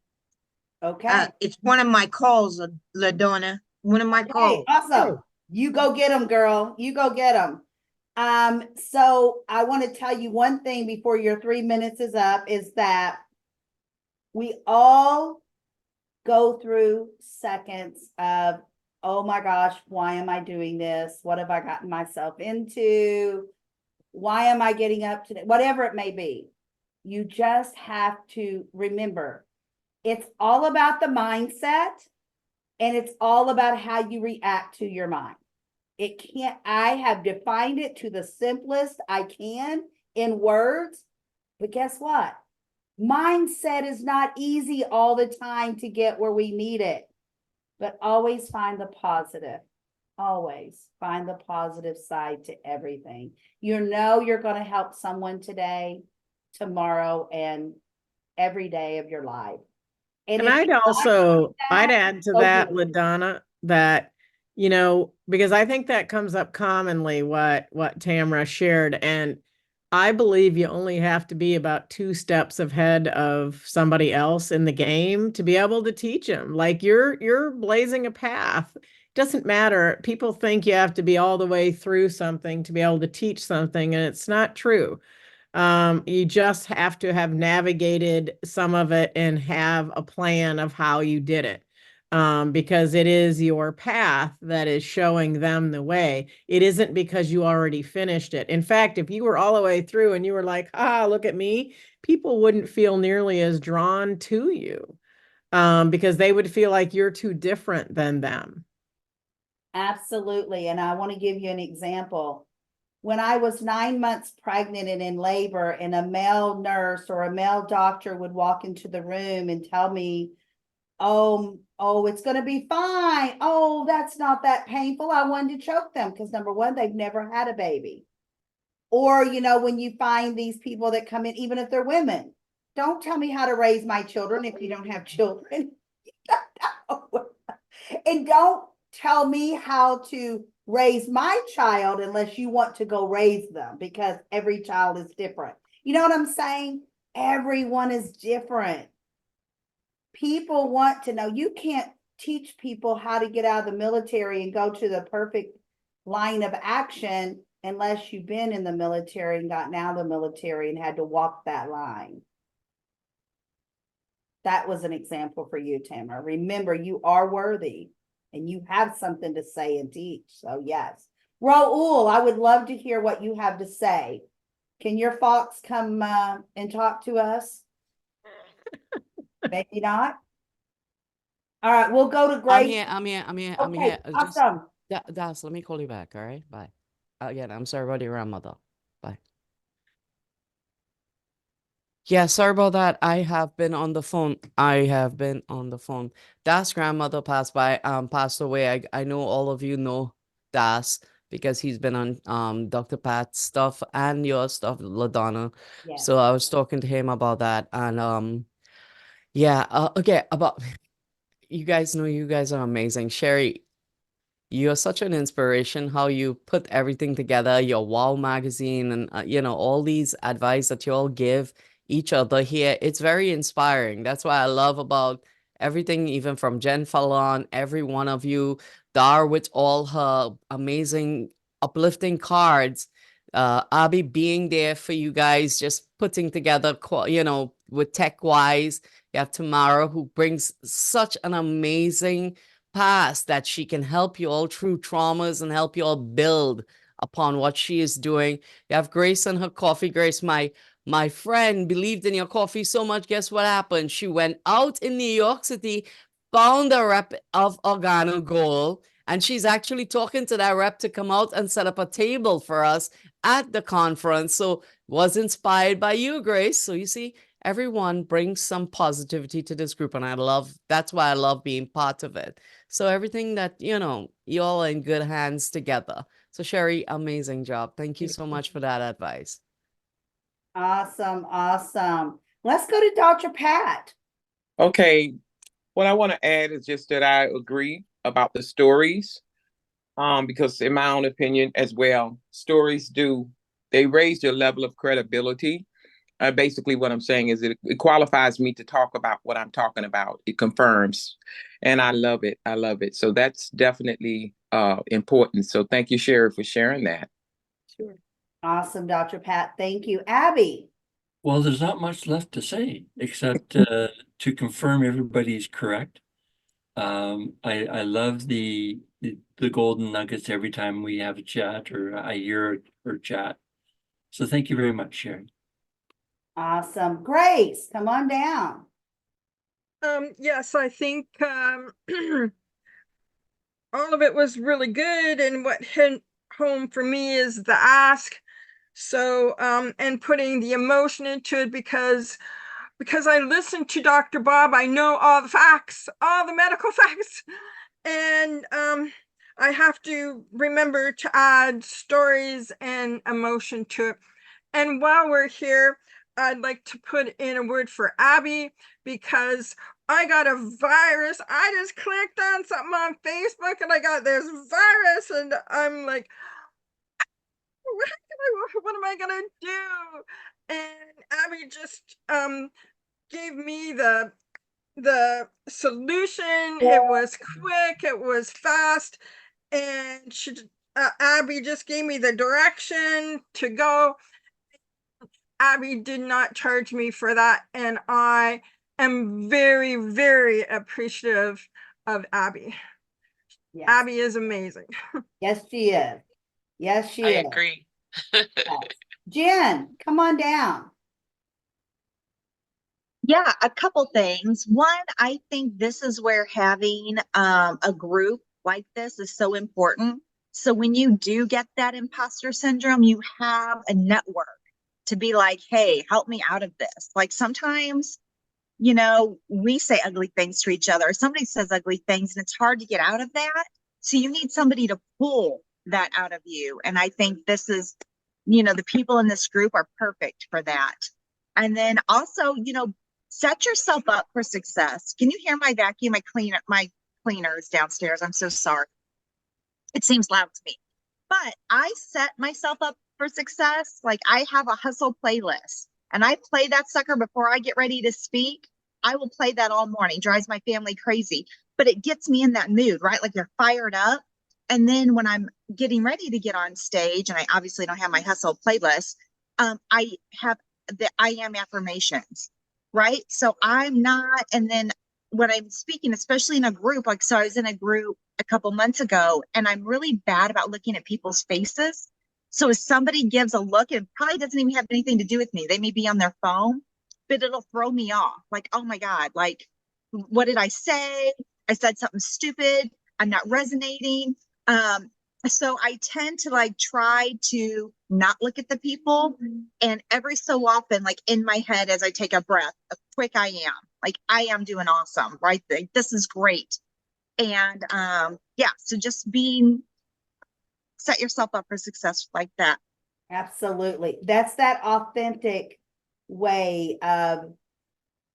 Okay. It's one of my calls, LaDonna. One of my calls. Awesome. You go get them, girl. You go get them. So I want to tell you one thing before your 3 minutes is up is that we all go through seconds of, oh my gosh, why am I doing this? What have I gotten myself into? Why am I getting up today? Whatever it may be. You just have to remember it's all about the mindset and it's all about how you react to your mind. It can't, I have defined it to the simplest I can in words, but guess what? Mindset is not easy all the time to get where we need it, but always find the positive. Always find the positive side to everything. You know, you're going to help someone today, tomorrow, and every day of your life. And if I'd you're not doing I'd that, add to go that, do it. LaDonna, that, you know, because I think that comes up commonly what Tamara shared. And I believe you only have to be about 2 steps ahead of somebody else in the game to be able to teach them. Like you're blazing a path. Doesn't matter. People think you have to be all the way through something to be able to teach something, and it's not true. You just have to have navigated some of it and have a plan of how you did it. Because it is your path that is showing them the way. It isn't because you already finished it. In fact, if you were all the way through and you were like, look at me, people wouldn't feel nearly as drawn to you, because they would feel like you're too different than them. Absolutely. And I want to give you an example. When I was 9 months pregnant and in labor, and a male nurse or a male doctor would walk into the room and tell me, oh, it's going to be fine. Oh, that's not that painful. I wanted to choke them because number one, they've never had a baby. Or, you know, when you find these people that come in, even if they're women, don't tell me how to raise my children if you don't have children. And don't tell me how to raise my child unless you want to go raise them, because every child is different. You know what I'm saying? Everyone is different. People want to know. You can't teach people how to get out of the military and go to the perfect line of action unless you've been in the military and gotten out of the military and had to walk that line. That was an example for you, Tamara. Remember, you are worthy and you have something to say and teach. So yes. Raul, I would love to hear what you have to say. Can your fox come and talk to us? Maybe not. All right, we'll go to Grace. I'm here. Okay, Just awesome. Das, let me call you back, all right? Bye. Again, I'm sorry about your grandmother. Bye. Yeah, sorry about that. I have been on the phone. Das' grandmother passed away. I know all of you know Das because he's been on Dr. Pat's stuff and your stuff, LaDonna. Yes. So I was talking to him about that. And okay, about you guys know you guys are amazing. Sherri, you're such an inspiration, how you put everything together, your Wow magazine, and all these advice that you all give each other here. It's very inspiring. That's why I love about everything, even from Jen Fallon, every one of you, Dar with all her amazing uplifting cards, Abby being there for you guys, just putting together, with Tech Wise. You have Tamara, who brings such an amazing past that she can help you all through traumas and help you all build upon what she is doing. You have Grace and her coffee. Grace, my friend, believed in your coffee so much. Guess what happened? She went out in New York City, found a rep of Organo Gold, and she's actually talking to that rep to come out and set up a table for us at the conference. So was inspired by you, Grace. So you see, everyone brings some positivity to this group, and that's why I love being part of it. So everything that, you all are in good hands together. So Sherri, amazing job. Thank you so much for that advice. Awesome. Awesome. Let's go to Dr. Pat. Okay. What I want to add is just that I agree about the stories. Because in my own opinion as well, stories they raise your level of credibility. Basically, what I'm saying is it qualifies me to talk about what I'm talking about. It confirms, and I love it. I love it. So that's definitely important. So thank you, Sherri, for sharing that. Sure. Awesome, Dr. Pat. Thank you. Abby. Well, there's not much left to say except to confirm everybody's correct. I love the golden nuggets every time we have a chat or I hear or chat. So thank you very much, Sherri. Awesome. Grace, come on down. Yes, I think all of it was really good, and what hit home for me is the ask. So and putting the emotion into it, because I listened to Dr. Bob, I know all the facts, all the medical facts, and I have to remember to add stories and emotion to it. And while we're here, I'd like to put in a word for Abby, because I got a virus. I just clicked on something on Facebook and I got this virus, and I'm like, what am I gonna do? And Abby just gave me the solution. It was quick, it was fast, and Abby just gave me the direction to go. Abby did not charge me for that, and I am very, very appreciative of Abby. Yes. Abby is amazing. Yes, she is. Yes, she I is. agree. Yes. Jen, come on down. Yeah, a couple things. One, I think this is where having a group like this is so important. So when you do get that imposter syndrome, you have a network to be like, hey, help me out of this. Like sometimes, you know, we say ugly things to each other. Somebody says ugly things and it's hard to get out of that. So you need somebody to pull that out of you. And I think this is, you know, the people in this group are perfect for that. And then also, you know, set yourself up for success. Can you hear my vacuum? My cleaner is downstairs. I'm so sorry. It seems loud to me. But I set myself up for success. Like I have a hustle playlist and I play that sucker before I get ready to speak. I will play that all morning. Drives my family crazy, but it gets me in that mood, right? Like you're fired up. And then when I'm getting ready to get on stage, and I obviously don't have my hustle playlist, I have the I am affirmations, right? So I'm not, and then when I'm speaking, especially in a group, like, so I was in a group a couple months ago, and I'm really bad about looking at people's faces. So if somebody gives a look, it probably doesn't even have anything to do with me. They may be on their phone, but it'll throw me off. Like, oh my God, like, what did I say? I said something stupid. I'm not resonating. So I tend to like try to not look at the people. And every so often, like in my head, as I take a breath, a quick I am, like I am doing awesome, right? This is great. And yeah, so just set yourself up for success like that. Absolutely. That's that authentic way of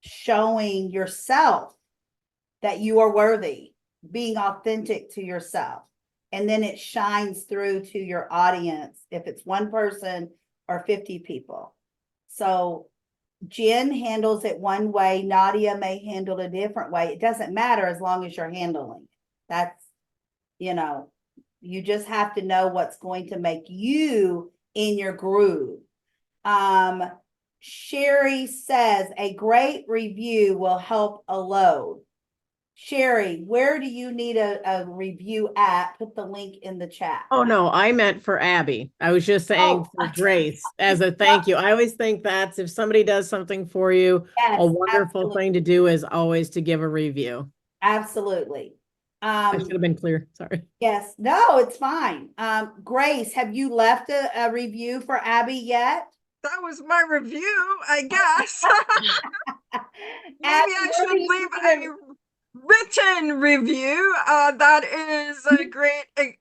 showing yourself that you are worthy, being authentic to yourself. And then it shines through to your audience, if it's one person or 50 people. So Jen handles it one way, Nadia may handle it a different way. It doesn't matter as long as you're handling it. That's, you know, you just have to know what's going to make you in your groove. Sherri says a great review will help a load. Sherri, where do you need a review at? Put the link in the chat. Oh, no, I meant for Abby. I was just saying for Grace as a thank you. I always think that's if somebody does something for you, Yes, a wonderful absolutely. thing to do is always to give a review. Absolutely. I should have been clear. Sorry. Yes, no, it's fine. Grace, have you left a review for Abby yet? That was my review, I guess. Maybe Abby, I where should do you leave need a written review. That is a great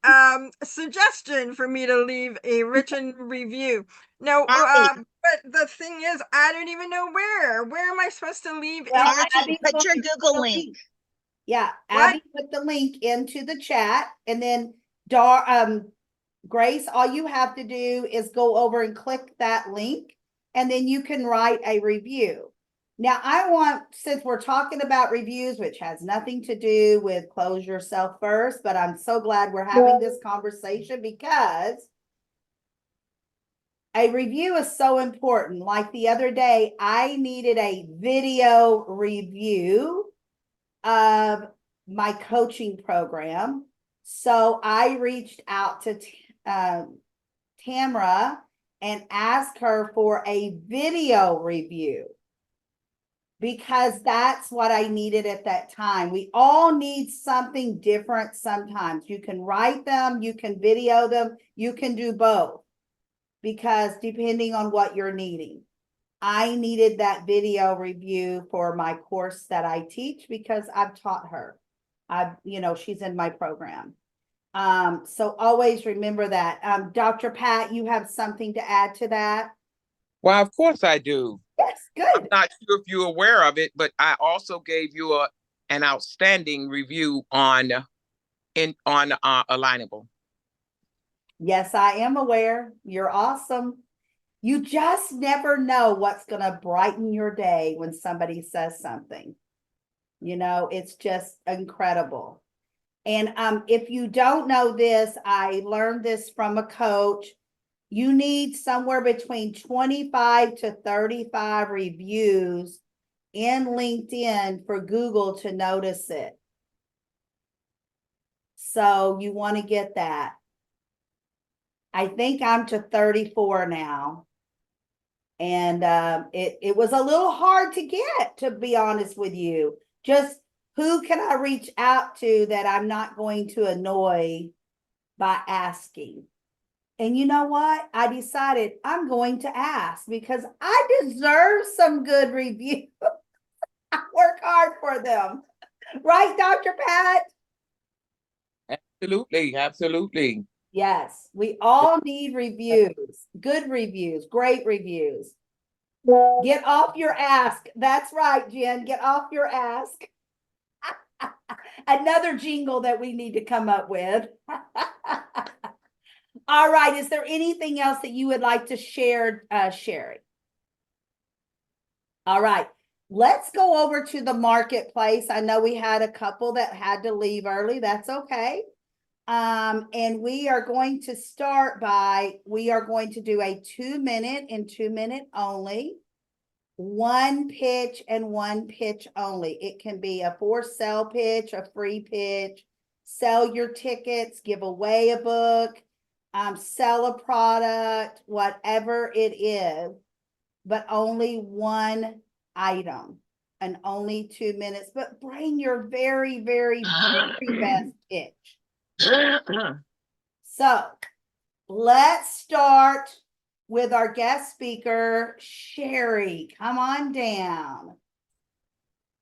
suggestion for me to leave a written review. No, Abby, but the thing is, I don't even know where. Where am I supposed to leave Well, a written? Abby's put your going to put Google the link. Yeah, What? Abby put the link into the chat, and then Grace, all you have to do is go over and click that link, and then you can write a review. Now, I want, since we're talking about reviews, which has nothing to do with close yourself first, but I'm so glad we're having this conversation because a review is so important. Like the other day, I needed a video review of my coaching program. So I reached out to Tamra and asked her for a video review because that's what I needed at that time. We all need something different sometimes. You can write them, you can video them, you can do both because depending on what you're needing. I needed that video review for my course that I teach because I've taught her. She's in my program. So always remember that. Dr. Pat, you have something to add to that? Well, of course I do. Yes, I'm good. not sure if you're aware of it, but I also gave you an outstanding review on Alignable. Yes, I am aware. You're awesome. You just never know what's going to brighten your day when somebody says something. It's just incredible. And if you don't know this, I learned this from a coach. You need somewhere between 25 to 35 reviews in LinkedIn for Google to notice it. So you want to get that. I think I'm to 34 now. And it was a little hard to get, to be honest with you. Just who can I reach out to that I'm not going to annoy by asking? And you know what? I decided I'm going to ask because I deserve some good reviews. I work hard for them. Right, Dr. Pat? Absolutely, absolutely. Yes, we all need reviews, good reviews, great reviews. Get off your ask. That's right, Jen. Get off your ask. Another jingle that we need to come up with. All right. Is there anything else that you would like to share, Sherri? All right. Let's go over to the marketplace. I know we had a couple that had to leave early. That's okay. And we are going to start we are going to do a 2-minute and 2-minute only. One pitch and one pitch only. It can be a for sale pitch, a free pitch, sell your tickets, give away a book, sell a product, whatever it is, but only one item and only 2 minutes, but bring your very, very, very best pitch. So let's start with our guest speaker, Sherri. Come on down.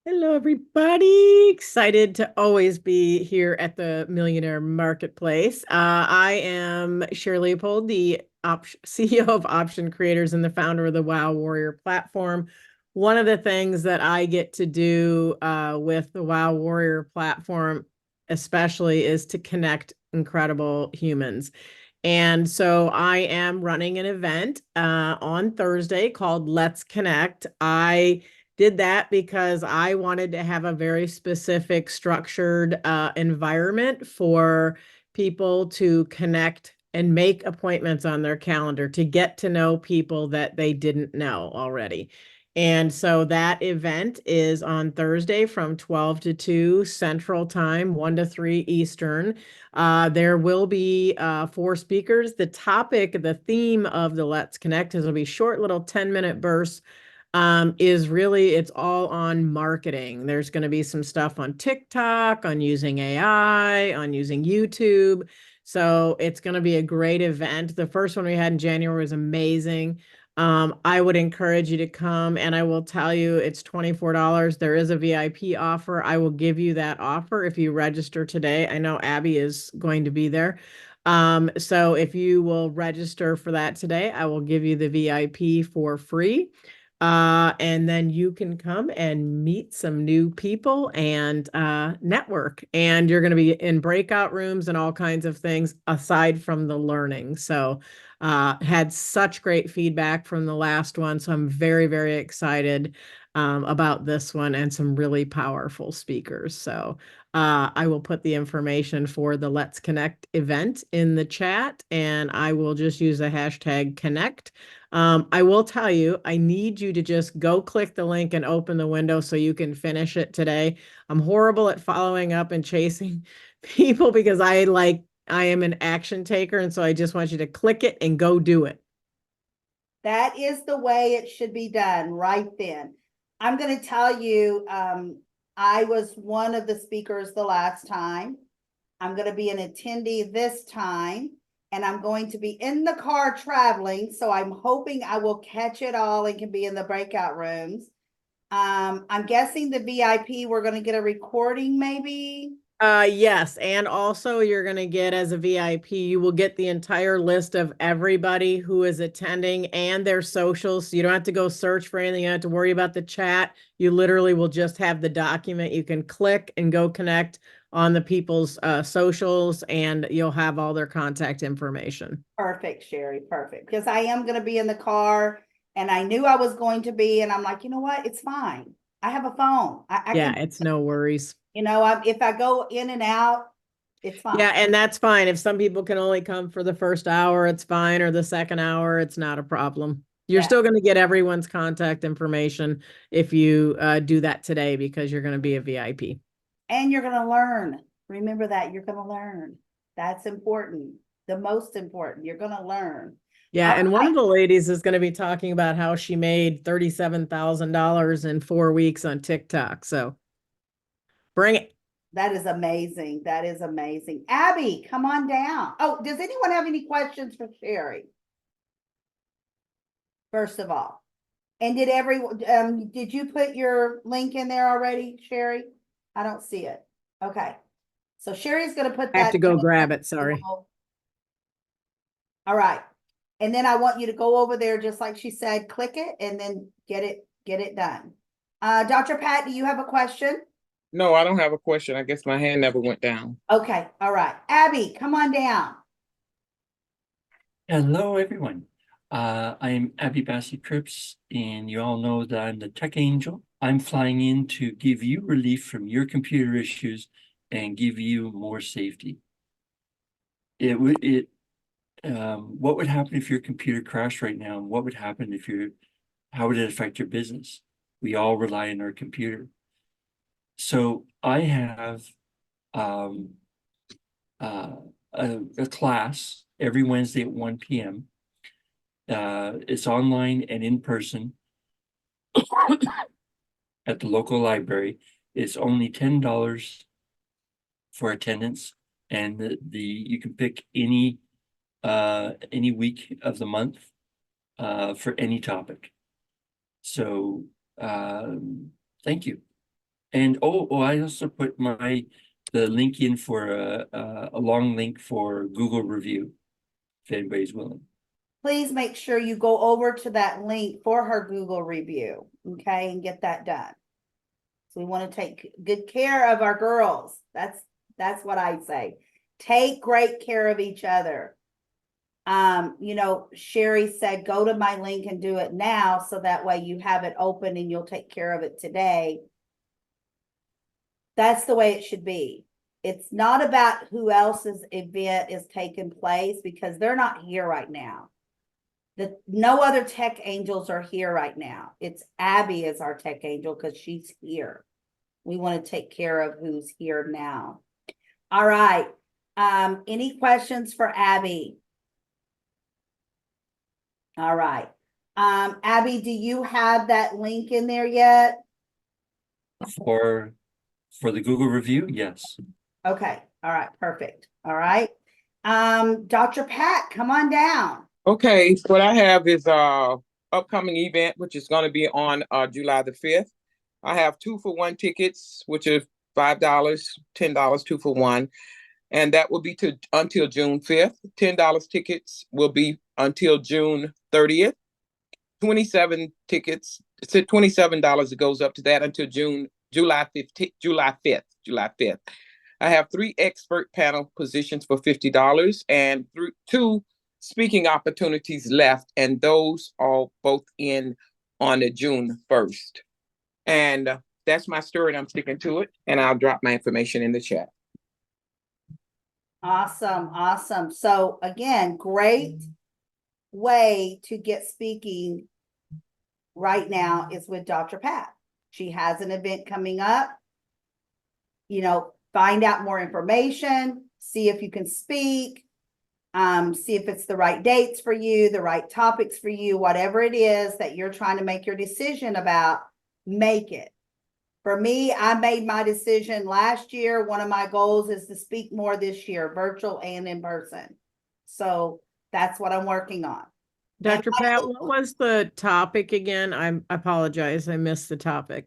Hello, everybody. Excited to always be here at the Millionaire Marketplace. I am Sherri Leopold, the CEO of Option Creators and the founder of the Wow Warrior platform. One of the things that I get to do with the Wow Warrior platform, especially, is to connect incredible humans. And so I am running an event on Thursday called Let's Connect. I did that because I wanted to have a very specific, structured environment for people to connect and make appointments on their calendar to get to know people that they didn't know already. And so that event is on Thursday from 12 to 2 Central Time, 1 to 3 Eastern. There will be 4 speakers. The theme of the Let's Connect is it'll be short little 10-minute bursts. It's all on marketing. There's going to be some stuff on TikTok, on using AI, on using YouTube. So it's going to be a great event. The first one we had in January was amazing. I would encourage you to come, and I will tell you it's $24. There is a VIP offer. I will give you that offer if you register today. I know Abby is going to be there. So if you will register for that today, I will give you the VIP for free. And then you can come and meet some new people and network. And you're going to be in breakout rooms and all kinds of things aside from the learning. So Had such great feedback from the last one. So I'm very, very excited about this one and some really powerful speakers. So I will put the information for the Let's Connect event in the chat, and I will just use the hashtag connect. I will tell you, I need you to just go click the link and open the window so you can finish it today. I'm horrible at following up and chasing people because I am an action taker. And so I just want you to click it and go do it. That is the way it should be done right then. I'm going to tell you, I was one of the speakers the last time. I'm going to be an attendee this time, and I'm going to be in the car traveling. So I'm hoping I will catch it all and can be in the breakout rooms. I'm guessing the VIP, we're going to get a recording maybe. Yes. And also you're going to get, as a VIP, you will get the entire list of everybody who is attending and their socials. So you don't have to go search for anything. You don't have to worry about the chat. You literally will just have the document. You can click and go connect on the people's socials, and you'll have all their contact information. Perfect, Sherri, perfect. Because I am going to be in the car, and I knew I was going to be, and I'm like, you know what? It's fine. I have a phone. I Yeah, can, it's no worries. you know, if I go in and out, it's fine. Yeah, and that's fine. If some people can only come for the first hour, it's fine, or the second hour, it's not a problem. You're Yeah. still going to get everyone's contact information if you do that today, because you're going to be a VIP. And you're going to learn. Remember that you're going to learn. That's important. The most important. You're going to learn. Yeah, and one of the ladies is going to be talking about how she made $37,000 in 4 weeks on TikTok. So bring it. That is amazing. That is amazing. Abby, come on down. Oh, does anyone have any questions for Sherri? First of all, and did you put your link in there already, Sherri? I don't see it. Okay. So Sherri's going to put that. I have to go grab it. Sorry. All right. And then I want you to go over there, just like she said, click it and then get it done. Dr. Pat, do you have a question? No, I don't have a question. I guess my hand never went down. Okay. All right. Abby, come on down. Hello, everyone. I'm Abby Bassey Cripps, and you all know that I'm the tech angel. I'm flying in to give you relief from your computer issues and give you more safety. What would happen if your computer crashed right now? And what would happen how would it affect your business? We all rely on our computer. So I have a class every Wednesday at 1 p.m. It's online and in person at the local library. It's only $10 for attendance, and you can pick any week of the month for any topic. So thank you. And I also put the link in for a long link for Google review, if anybody's willing. Please make sure you go over to that link for her Google review, okay, and get that done. So we want to take good care of our girls. That's what I say. Take great care of each other. You know, Sherri said, go to my link and do it now, so that way you have it open and you'll take care of it today. That's the way it should be. It's not about who else's event is taking place, because they're not here right now. No other tech angels are here right now. It's Abby is our tech angel because she's here. We want to take care of who's here now. All right. Any questions for Abby? All right. Abby, do you have that link in there yet? For the Google review, yes. Okay. All right. Perfect. All right. Dr. Pat, come on down. Okay, so what I have is upcoming event, which is going to be on July the 5th. I have 2-for-1 tickets, which are $5, $10, 2-for-1. And that will be until June 5th. $10 tickets will be until June 30th. 27 tickets, it's at $27. It goes up to that until July 5th. I have 3 expert panel positions for $50 and 2 speaking opportunities left, and those are both in on the June 1st. And that's my story, and I'm sticking to it, and I'll drop my information in the chat. Awesome, awesome. So again, great way to get speaking right now is with Dr. Pat. She has an event coming up. You know, find out more information, see if you can speak, see if it's the right dates for you, the right topics for you, whatever it is that you're trying to make your decision about, make it. For me, I made my decision last year. One of my goals is to speak more this year, virtual and in person. So that's what I'm working on. Dr. Pat, what was the topic again? I apologize. I missed the topic.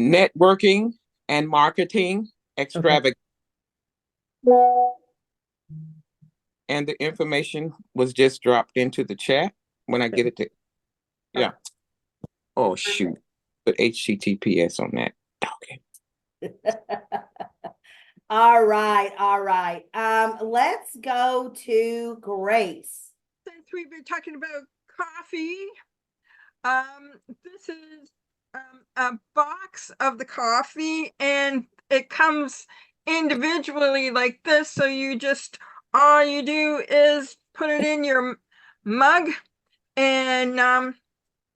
Networking and marketing extravaganza. And the information was just dropped into the chat when I get it to, yeah. Oh, shoot. Put HTTPS on that. Okay. All right, all right. Let's go to Grace. Since we've been talking about coffee, this is a box of the coffee, and it comes individually like this. So you just, all you do is put it in your mug and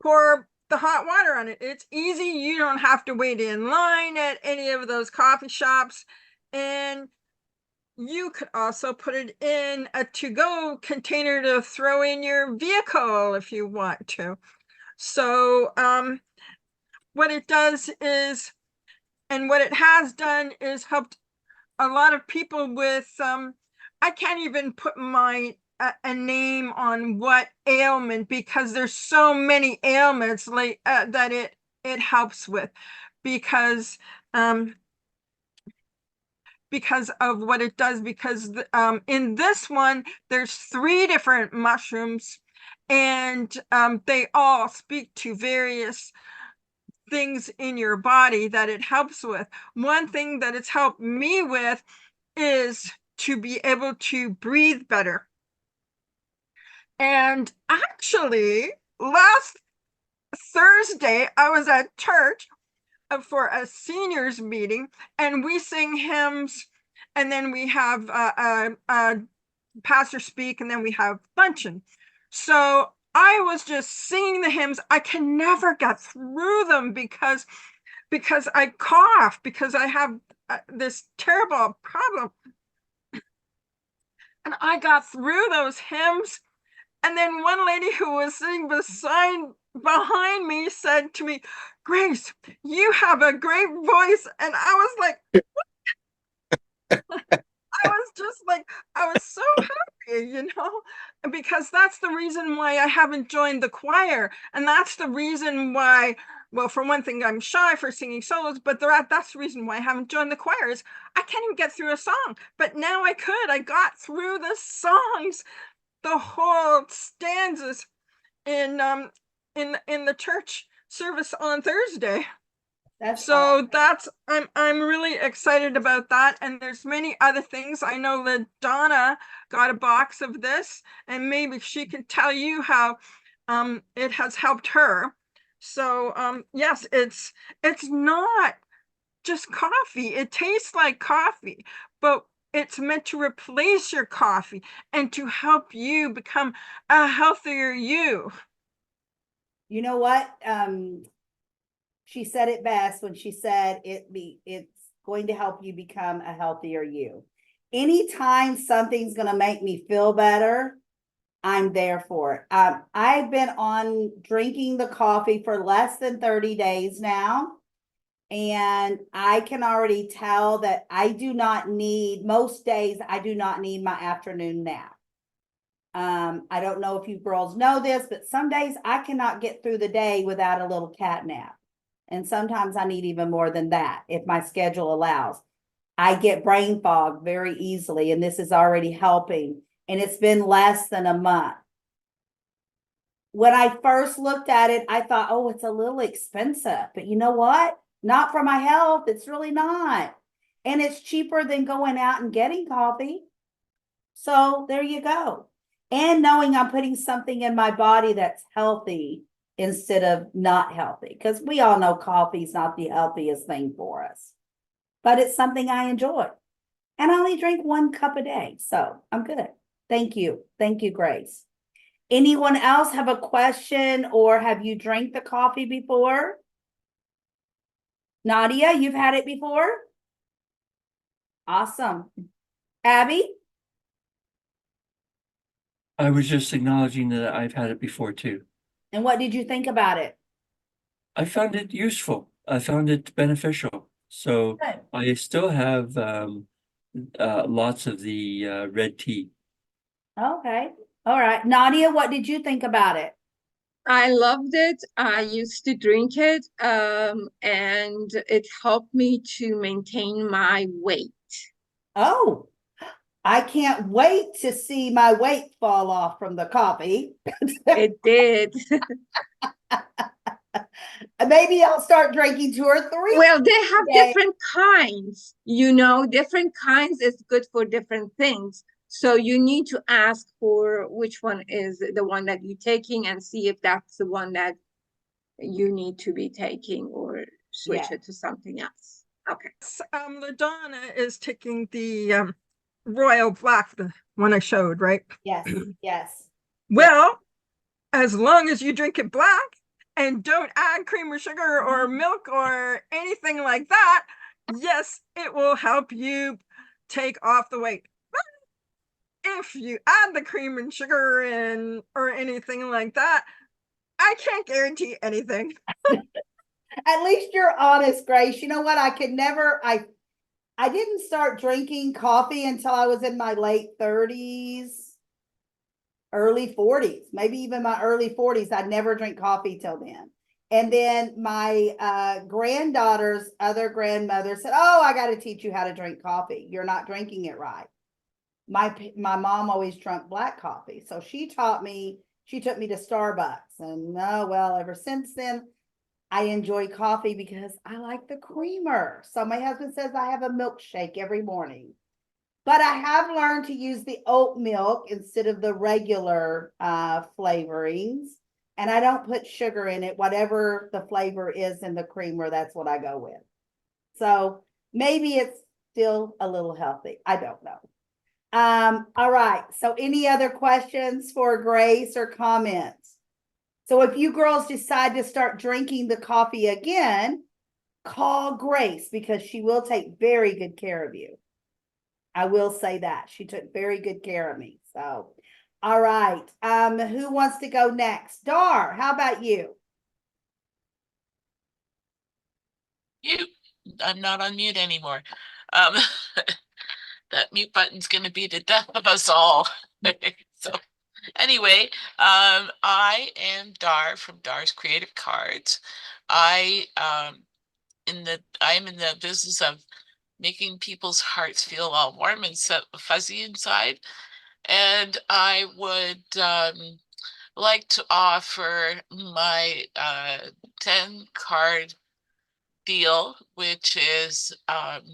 pour the hot water on it. It's easy. You don't have to wait in line at any of those coffee shops. And you could also put it in a to-go container to throw in your vehicle if you want to. So what it does is, and what it has done is helped a lot of people with I can't even put my a name on what ailment, because there's so many ailments like that it helps with, because of what it does, because in this one there's 3 different mushrooms, and they all speak to various things in your body that it helps with. One thing that it's helped me with is to be able to breathe better. And actually, last Thursday, I was at church for a seniors meeting, and we sing hymns, and then we have a pastor speak, and then we have luncheon. So I was just singing the hymns. I can never get through them because I cough, because I have this terrible problem. And I got through those hymns. And then one lady who was sitting behind me said to me, "Grace, you have a great voice." And I was like, I was just like, I was so happy, because that's the reason why I haven't joined the choir. And that's the reason why, well, for one thing, I'm shy for singing solos, but that's the reason why I haven't joined the choir is I can't even get through a song. But now I could. I got through the songs, the whole stanzas in the church service on Thursday. So I'm really excited about that. And there's many other things. I know that LaDonna got a box of this, and maybe she can tell you how it has helped her. So yes, it's not just coffee. It tastes like coffee, but it's meant to replace your coffee and to help you become a healthier you. You know what? She said it best when she said it's going to help you become a healthier you. Anytime something's going to make me feel better, I'm there for it. I've been on drinking the coffee for less than 30 days now. And I can already tell that most days, I do not need my afternoon nap. I don't know if you girls know this, but some days I cannot get through the day without a little cat nap. And sometimes I need even more than that if my schedule allows. I get brain fog very easily, and this is already helping. And it's been less than a month. When I first looked at it, I thought, oh, it's a little expensive. But you know what? Not for my health. It's really not. And it's cheaper than going out and getting coffee. So there you go. And knowing I'm putting something in my body that's healthy instead of not healthy, because we all know coffee's not the healthiest thing for us, but it's something I enjoy. And I only drink 1 cup a day, so I'm good. Thank you. Thank you, Grace. Anyone else have a question, or have you drank the coffee before? Nadia, you've had it before? Awesome. Abby? I was just acknowledging that I've had it before too. And what did you think about it? I found it useful. I found it beneficial. So Good. I still have lots of the red tea. Okay. All right. Nadia, what did you think about it? I loved it. I used to drink it, and it helped me to maintain my weight. Oh, I can't wait to see my weight fall off from the coffee. It did. Maybe I'll start drinking 2 or 3. Well, they have Okay. different kinds, different kinds is good for different things. So you need to ask for which one is the one that you're taking and see if that's the one that you need to be taking or switch Yeah. it to something else. Okay. LaDonna is taking the Royal Black, the one I showed, right? Yes. Yes. Well, as long as you drink it black and don't add cream or sugar or milk or anything like that, yes, it will help you take off the weight. But if you add the cream and sugar and or anything like that, I can't guarantee anything. At least you're honest, Grace. You know what? I didn't start drinking coffee until I was in my late 30s, early 40s, maybe even my early 40s. I'd never drink coffee till then. And then my granddaughter's other grandmother said, "Oh, I got to teach you how to drink coffee. You're not drinking it right." My mom always drank black coffee, so she taught me. She took me to Starbucks, and ever since then, I enjoy coffee because I like the creamer. So my husband says I have a milkshake every morning. But I have learned to use the oat milk instead of the regular flavorings. And I don't put sugar in it. Whatever the flavor is in the creamer, that's what I go with. So maybe it's still a little healthy. I don't know. All right. So any other questions for Grace or comments? So if you girls decide to start drinking the coffee again, call Grace because she will take very good care of you. I will say that. She took very good care of me. So, all right. Who wants to go next? Dar, how about you? I'm not on mute anymore. That mute button's gonna be the death of us all. So anyway, I am Dar from Dar's Creative Cards. I'm in the business of making people's hearts feel all warm and fuzzy inside. And I would like to offer my 10 card deal, which is gotta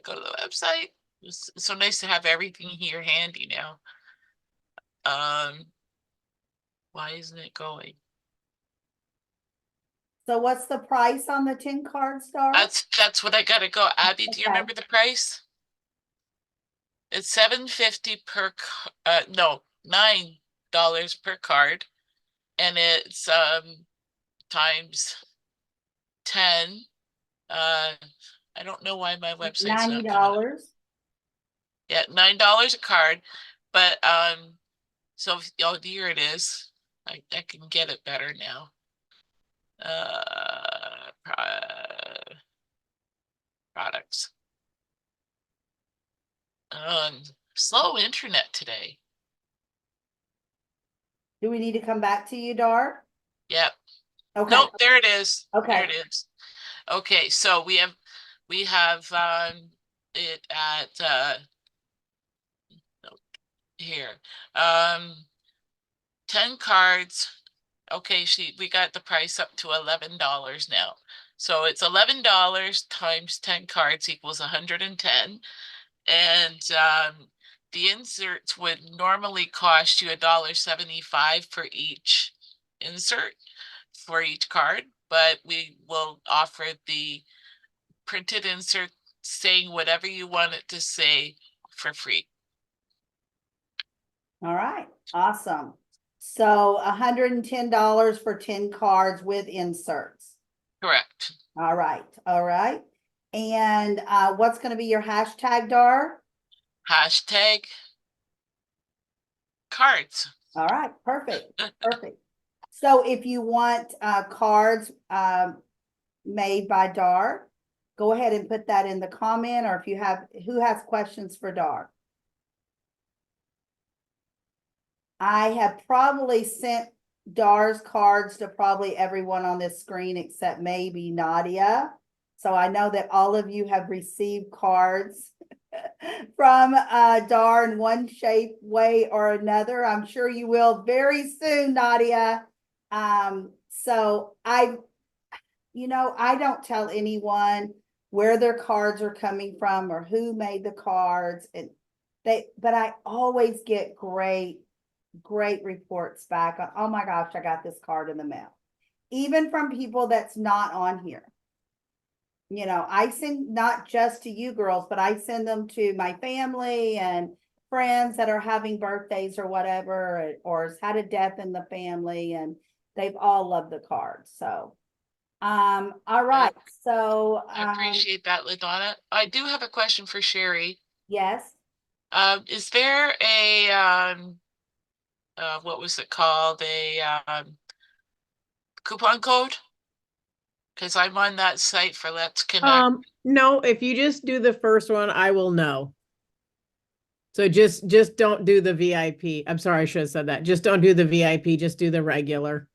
go to the website. It's so nice to have everything here handy now. Why isn't it going? So what's the price on the 10 cards, Dar? That's what I gotta go. Abby, do you Okay. remember the price? It's $7.50 per no, $9 per card, and it's times 10. I don't know why my website's not coming up. $90. Yeah, $9 a card, but so oh, here it is. I can get it better now. Products. Slow internet today. Do we need to come back to you, Dar? Yep. Okay. Nope, there it is. Okay. There it is. Okay, so we have it at here. 10 cards. Okay, we got the price up to $11 now. So it's $11 times 10 cards equals 110. And The inserts would normally cost you $1.75 for each insert for each card, but we will offer the printed insert saying whatever you want it to say for free. All right, awesome. So $110 for 10 cards with inserts. Correct. All right, all right. And what's going to be your hashtag, Dar? Hashtag cards. All right, perfect, perfect. So if you want cards made by Dar, go ahead and put that in the comment, or if you have, who has questions for Dar? I have probably sent Dar's cards to probably everyone on this screen except maybe Nadia. So I know that all of you have received cards from Dar in one shape, way, or another. I'm sure you will very soon, Nadia. So I don't tell anyone where their cards are coming from or who made the cards, but I always get great reports back on, oh my gosh, I got this card in the mail. Even from people that's not on here. I send not just to you girls, but I send them to my family and friends that are having birthdays or whatever, or has had a death in the family, and they've all loved the cards. So, all right. So, I appreciate that, LaDonna. I do have a question for Sherri. Yes. Is there a what was it called? A coupon code? Because I'm on that site for Let's Connect. No, if you just do the first one, I will know. So just don't do the VIP. I'm sorry, I should have said that. Just don't do the VIP, just do the regular.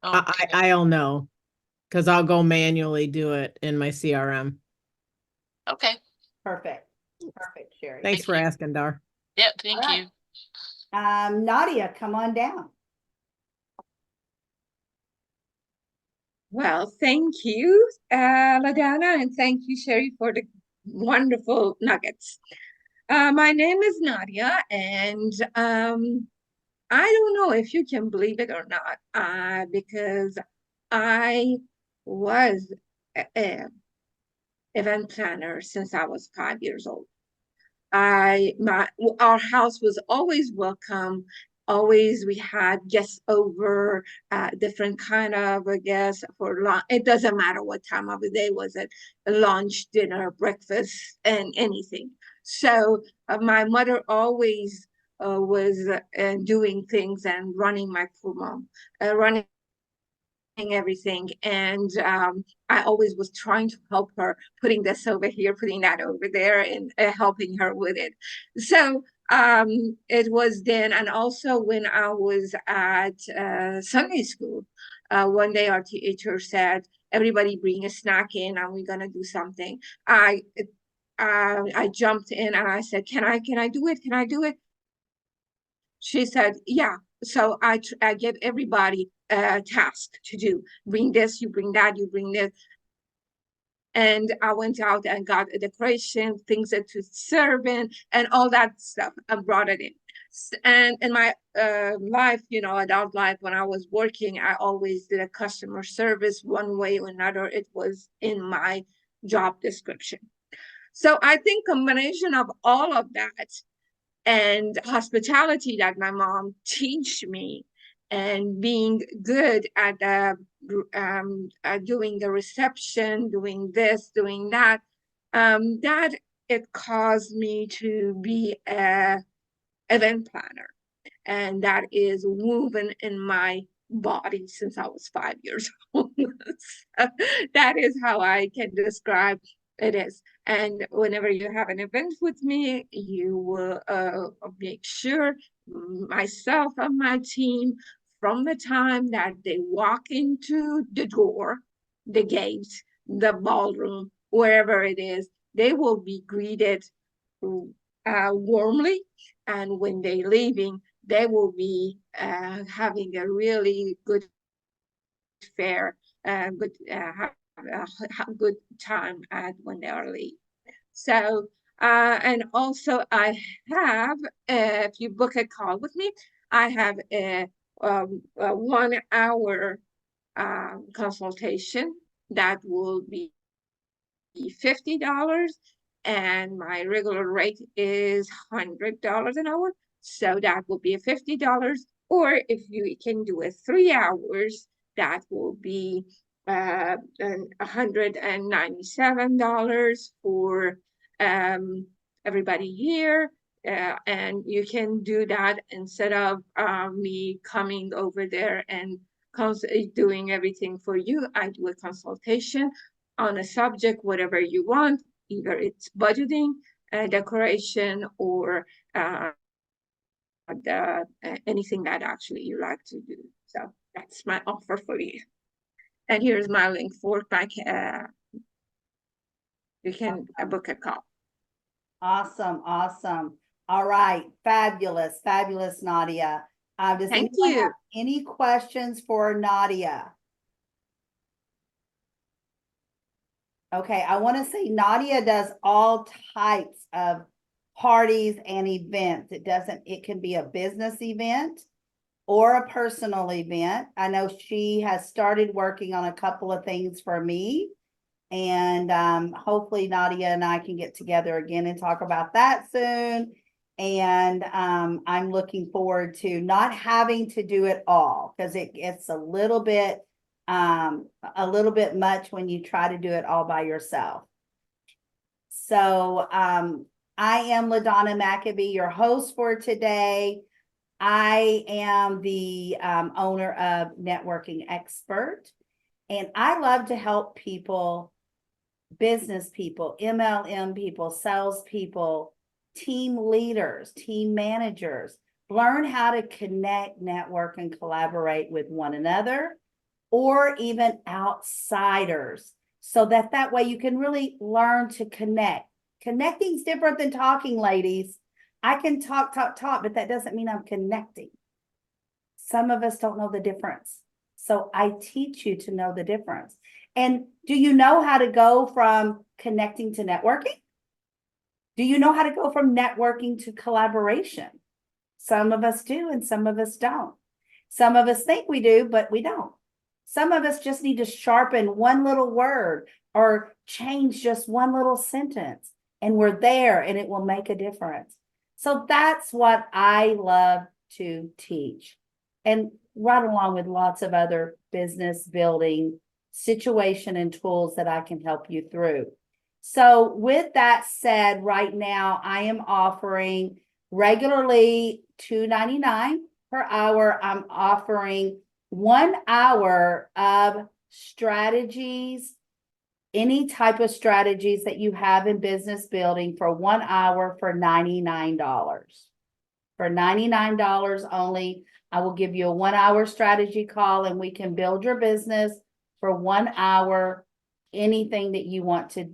Okay. I'll know because I'll go manually do it in my CRM. Okay. Perfect. Perfect, Sherri. Thanks for asking, Dar. Yep, thank you. Nadia, come on down. Well, thank you, LaDonna, and thank you, Sherri, for the wonderful nuggets. My name is Nadia, and I don't know if you can believe it or not, because I was an event planner since I was 5 years old. Our house was always welcome. Always we had guests over, different kind of guests for lunch. It doesn't matter what time of the day was it, lunch, dinner, breakfast, and anything. So my mother always was doing things and running my program, running everything, and I always was trying to help her, putting this over here, putting that over there, and helping her with it. So it was then, and also when I was at Sunday school, one day our teacher said, everybody bring a snack in and we're gonna do something. I jumped in and I said, can I do it? Can I do it? She said, yeah. So I gave everybody a task to do. Bring this, you bring that, you bring this. And I went out and got a decoration, things that to serve in, and all that stuff. I brought it in. And in my life, adult life, when I was working, I always did a customer service one way or another. It was in my job description. So I think combination of all of that and hospitality that my mom teach me, and being good at doing the reception, doing this, doing that, that it caused me to be a event planner, and that is woven in my body since I was 5 years old. So that is how I can describe it is. And whenever you have an event with me, you will make sure myself and my team, from the time that they walk into the door, the gate, the ballroom, wherever it is, they will be greeted warmly. And when they're leaving, they will be having a really good fare, have a good time when they are leaving. So And also I have, if you book a call with me, I have a 1 hour consultation that will be $50, and my regular rate is $100 an hour. So that will be $50. Or if you can do it 3 hours, that will be $197 for everybody here. And you can do that instead of me coming over there and doing everything for you. I do a consultation on a subject, whatever you want, either it's budgeting, decoration, or anything that actually you like to do. So that's my offer for you. And here's my link for you can book a call. Awesome, awesome. All right, fabulous, fabulous, Nadia. Does Thank anyone you. have any questions for Nadia? Okay, I want to say Nadia does all types of parties and events. It can be a business event or a personal event. I know she has started working on a couple of things for me. And hopefully Nadia and I can get together again and talk about that soon. And I'm looking forward to not having to do it all, because it gets a little bit much when you try to do it all by yourself. So I am LaDonna McAbee, your host for today. I am the owner of Networking Expert, and I love to help people, business people, MLM people, sales people, team leaders, team managers, learn how to connect, network, and collaborate with one another, or even outsiders, so that way you can really learn to connect. Connecting is different than talking, ladies. I can talk, but that doesn't mean I'm connecting. Some of us don't know the difference. So I teach you to know the difference. And do you know how to go from connecting to networking? Do you know how to go from networking to collaboration? Some of us do, and some of us don't. Some of us think we do, but we don't. Some of us just need to sharpen one little word or change just one little sentence, and we're there, and it will make a difference. So that's what I love to teach. And right along with lots of other business building situation and tools that I can help you through. So with that said, right now I am offering regularly $2.99 per hour. I'm offering 1 hour of strategies, any type of strategies that you have in business building, for 1 hour for $99. For $99 only, I will give you a 1 hour strategy call, and we can build your business for 1 hour, anything that you want to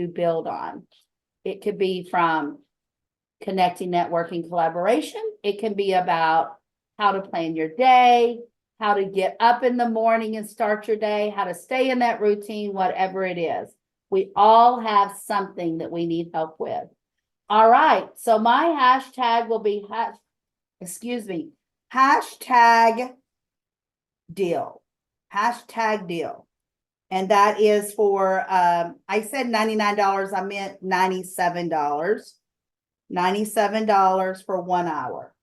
build on. It could be from connecting, networking, collaboration. It can be about how to plan your day, how to get up in the morning and start your day, how to stay in that routine, whatever it is. We all have something that we need help with. All right, so my hashtag will be, hashtag deal. Hashtag deal. And that is for, I said $99, I meant $97. $97 for 1 hour.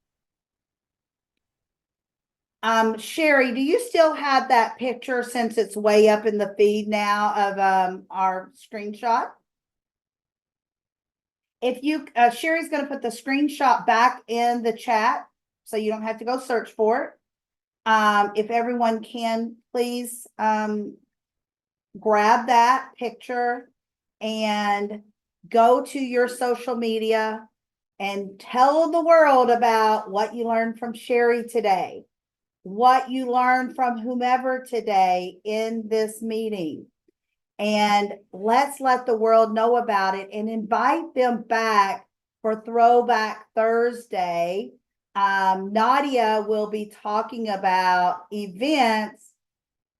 Sherri, do you still have that picture, since it's way up in the feed now, of our screenshot? If you, Sherri's going to put the screenshot back in the chat, so you don't have to go search for it. If everyone can, please grab that picture and go to your social media and tell the world about what you learned from Sherri today, what you learned from whomever today in this meeting. And let's let the world know about it, and invite them back for Throwback Thursday. Nadia will be talking about events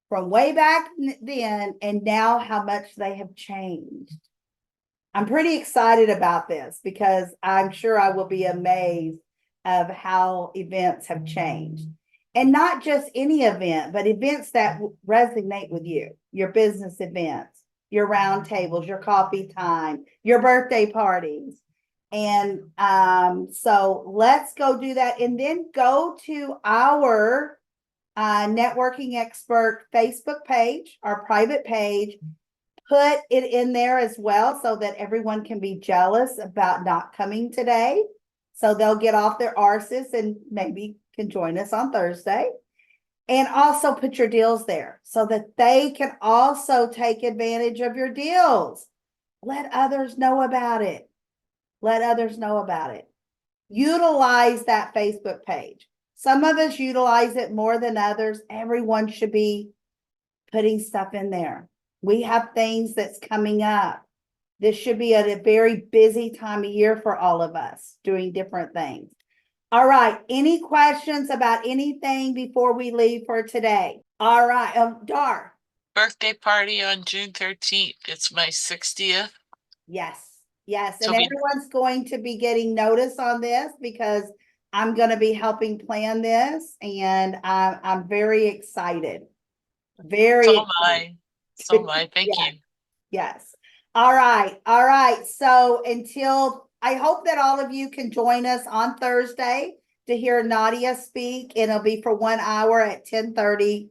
from way back then and now how much they have changed. I'm pretty excited about this because I'm sure I will be amazed of how events have changed. And not just any event, but events that resonate with you, your business events, your round tables, your coffee time, your birthday parties. And so let's go do that. And then go to our networking expert Facebook page, our private page. Put it in there as well so that everyone can be jealous about not coming today. So they'll get off their arses and maybe can join us on Thursday. And also put your deals there so that they can also take advantage of your deals. Let others know about it. Let others know about it. Utilize that Facebook page. Some of us utilize it more than others. Everyone should be putting stuff in there. We have things that's coming up. This should be a very busy time of year for all of us doing different things. All right. Any questions about anything before we leave for today? All right. Dar. Birthday party on June 13th. It's my 60th. Yes. Yes. So And we- everyone's going to be getting notice on this because I'm going to be helping plan this. And I'm very excited. Very So am excited. I. So am I. Thank Yeah. you. Yes. All right. All right. So until I hope that all of you can join us on Thursday to hear Nadia speak. And it'll be for 1 hour at 10:30,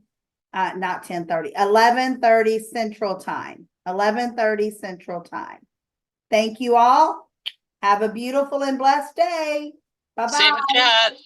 not 10:30, 11:30 Central Time. 11:30 Central Time. Thank you all. Have a beautiful and blessed day. Bye-bye. Save the chat.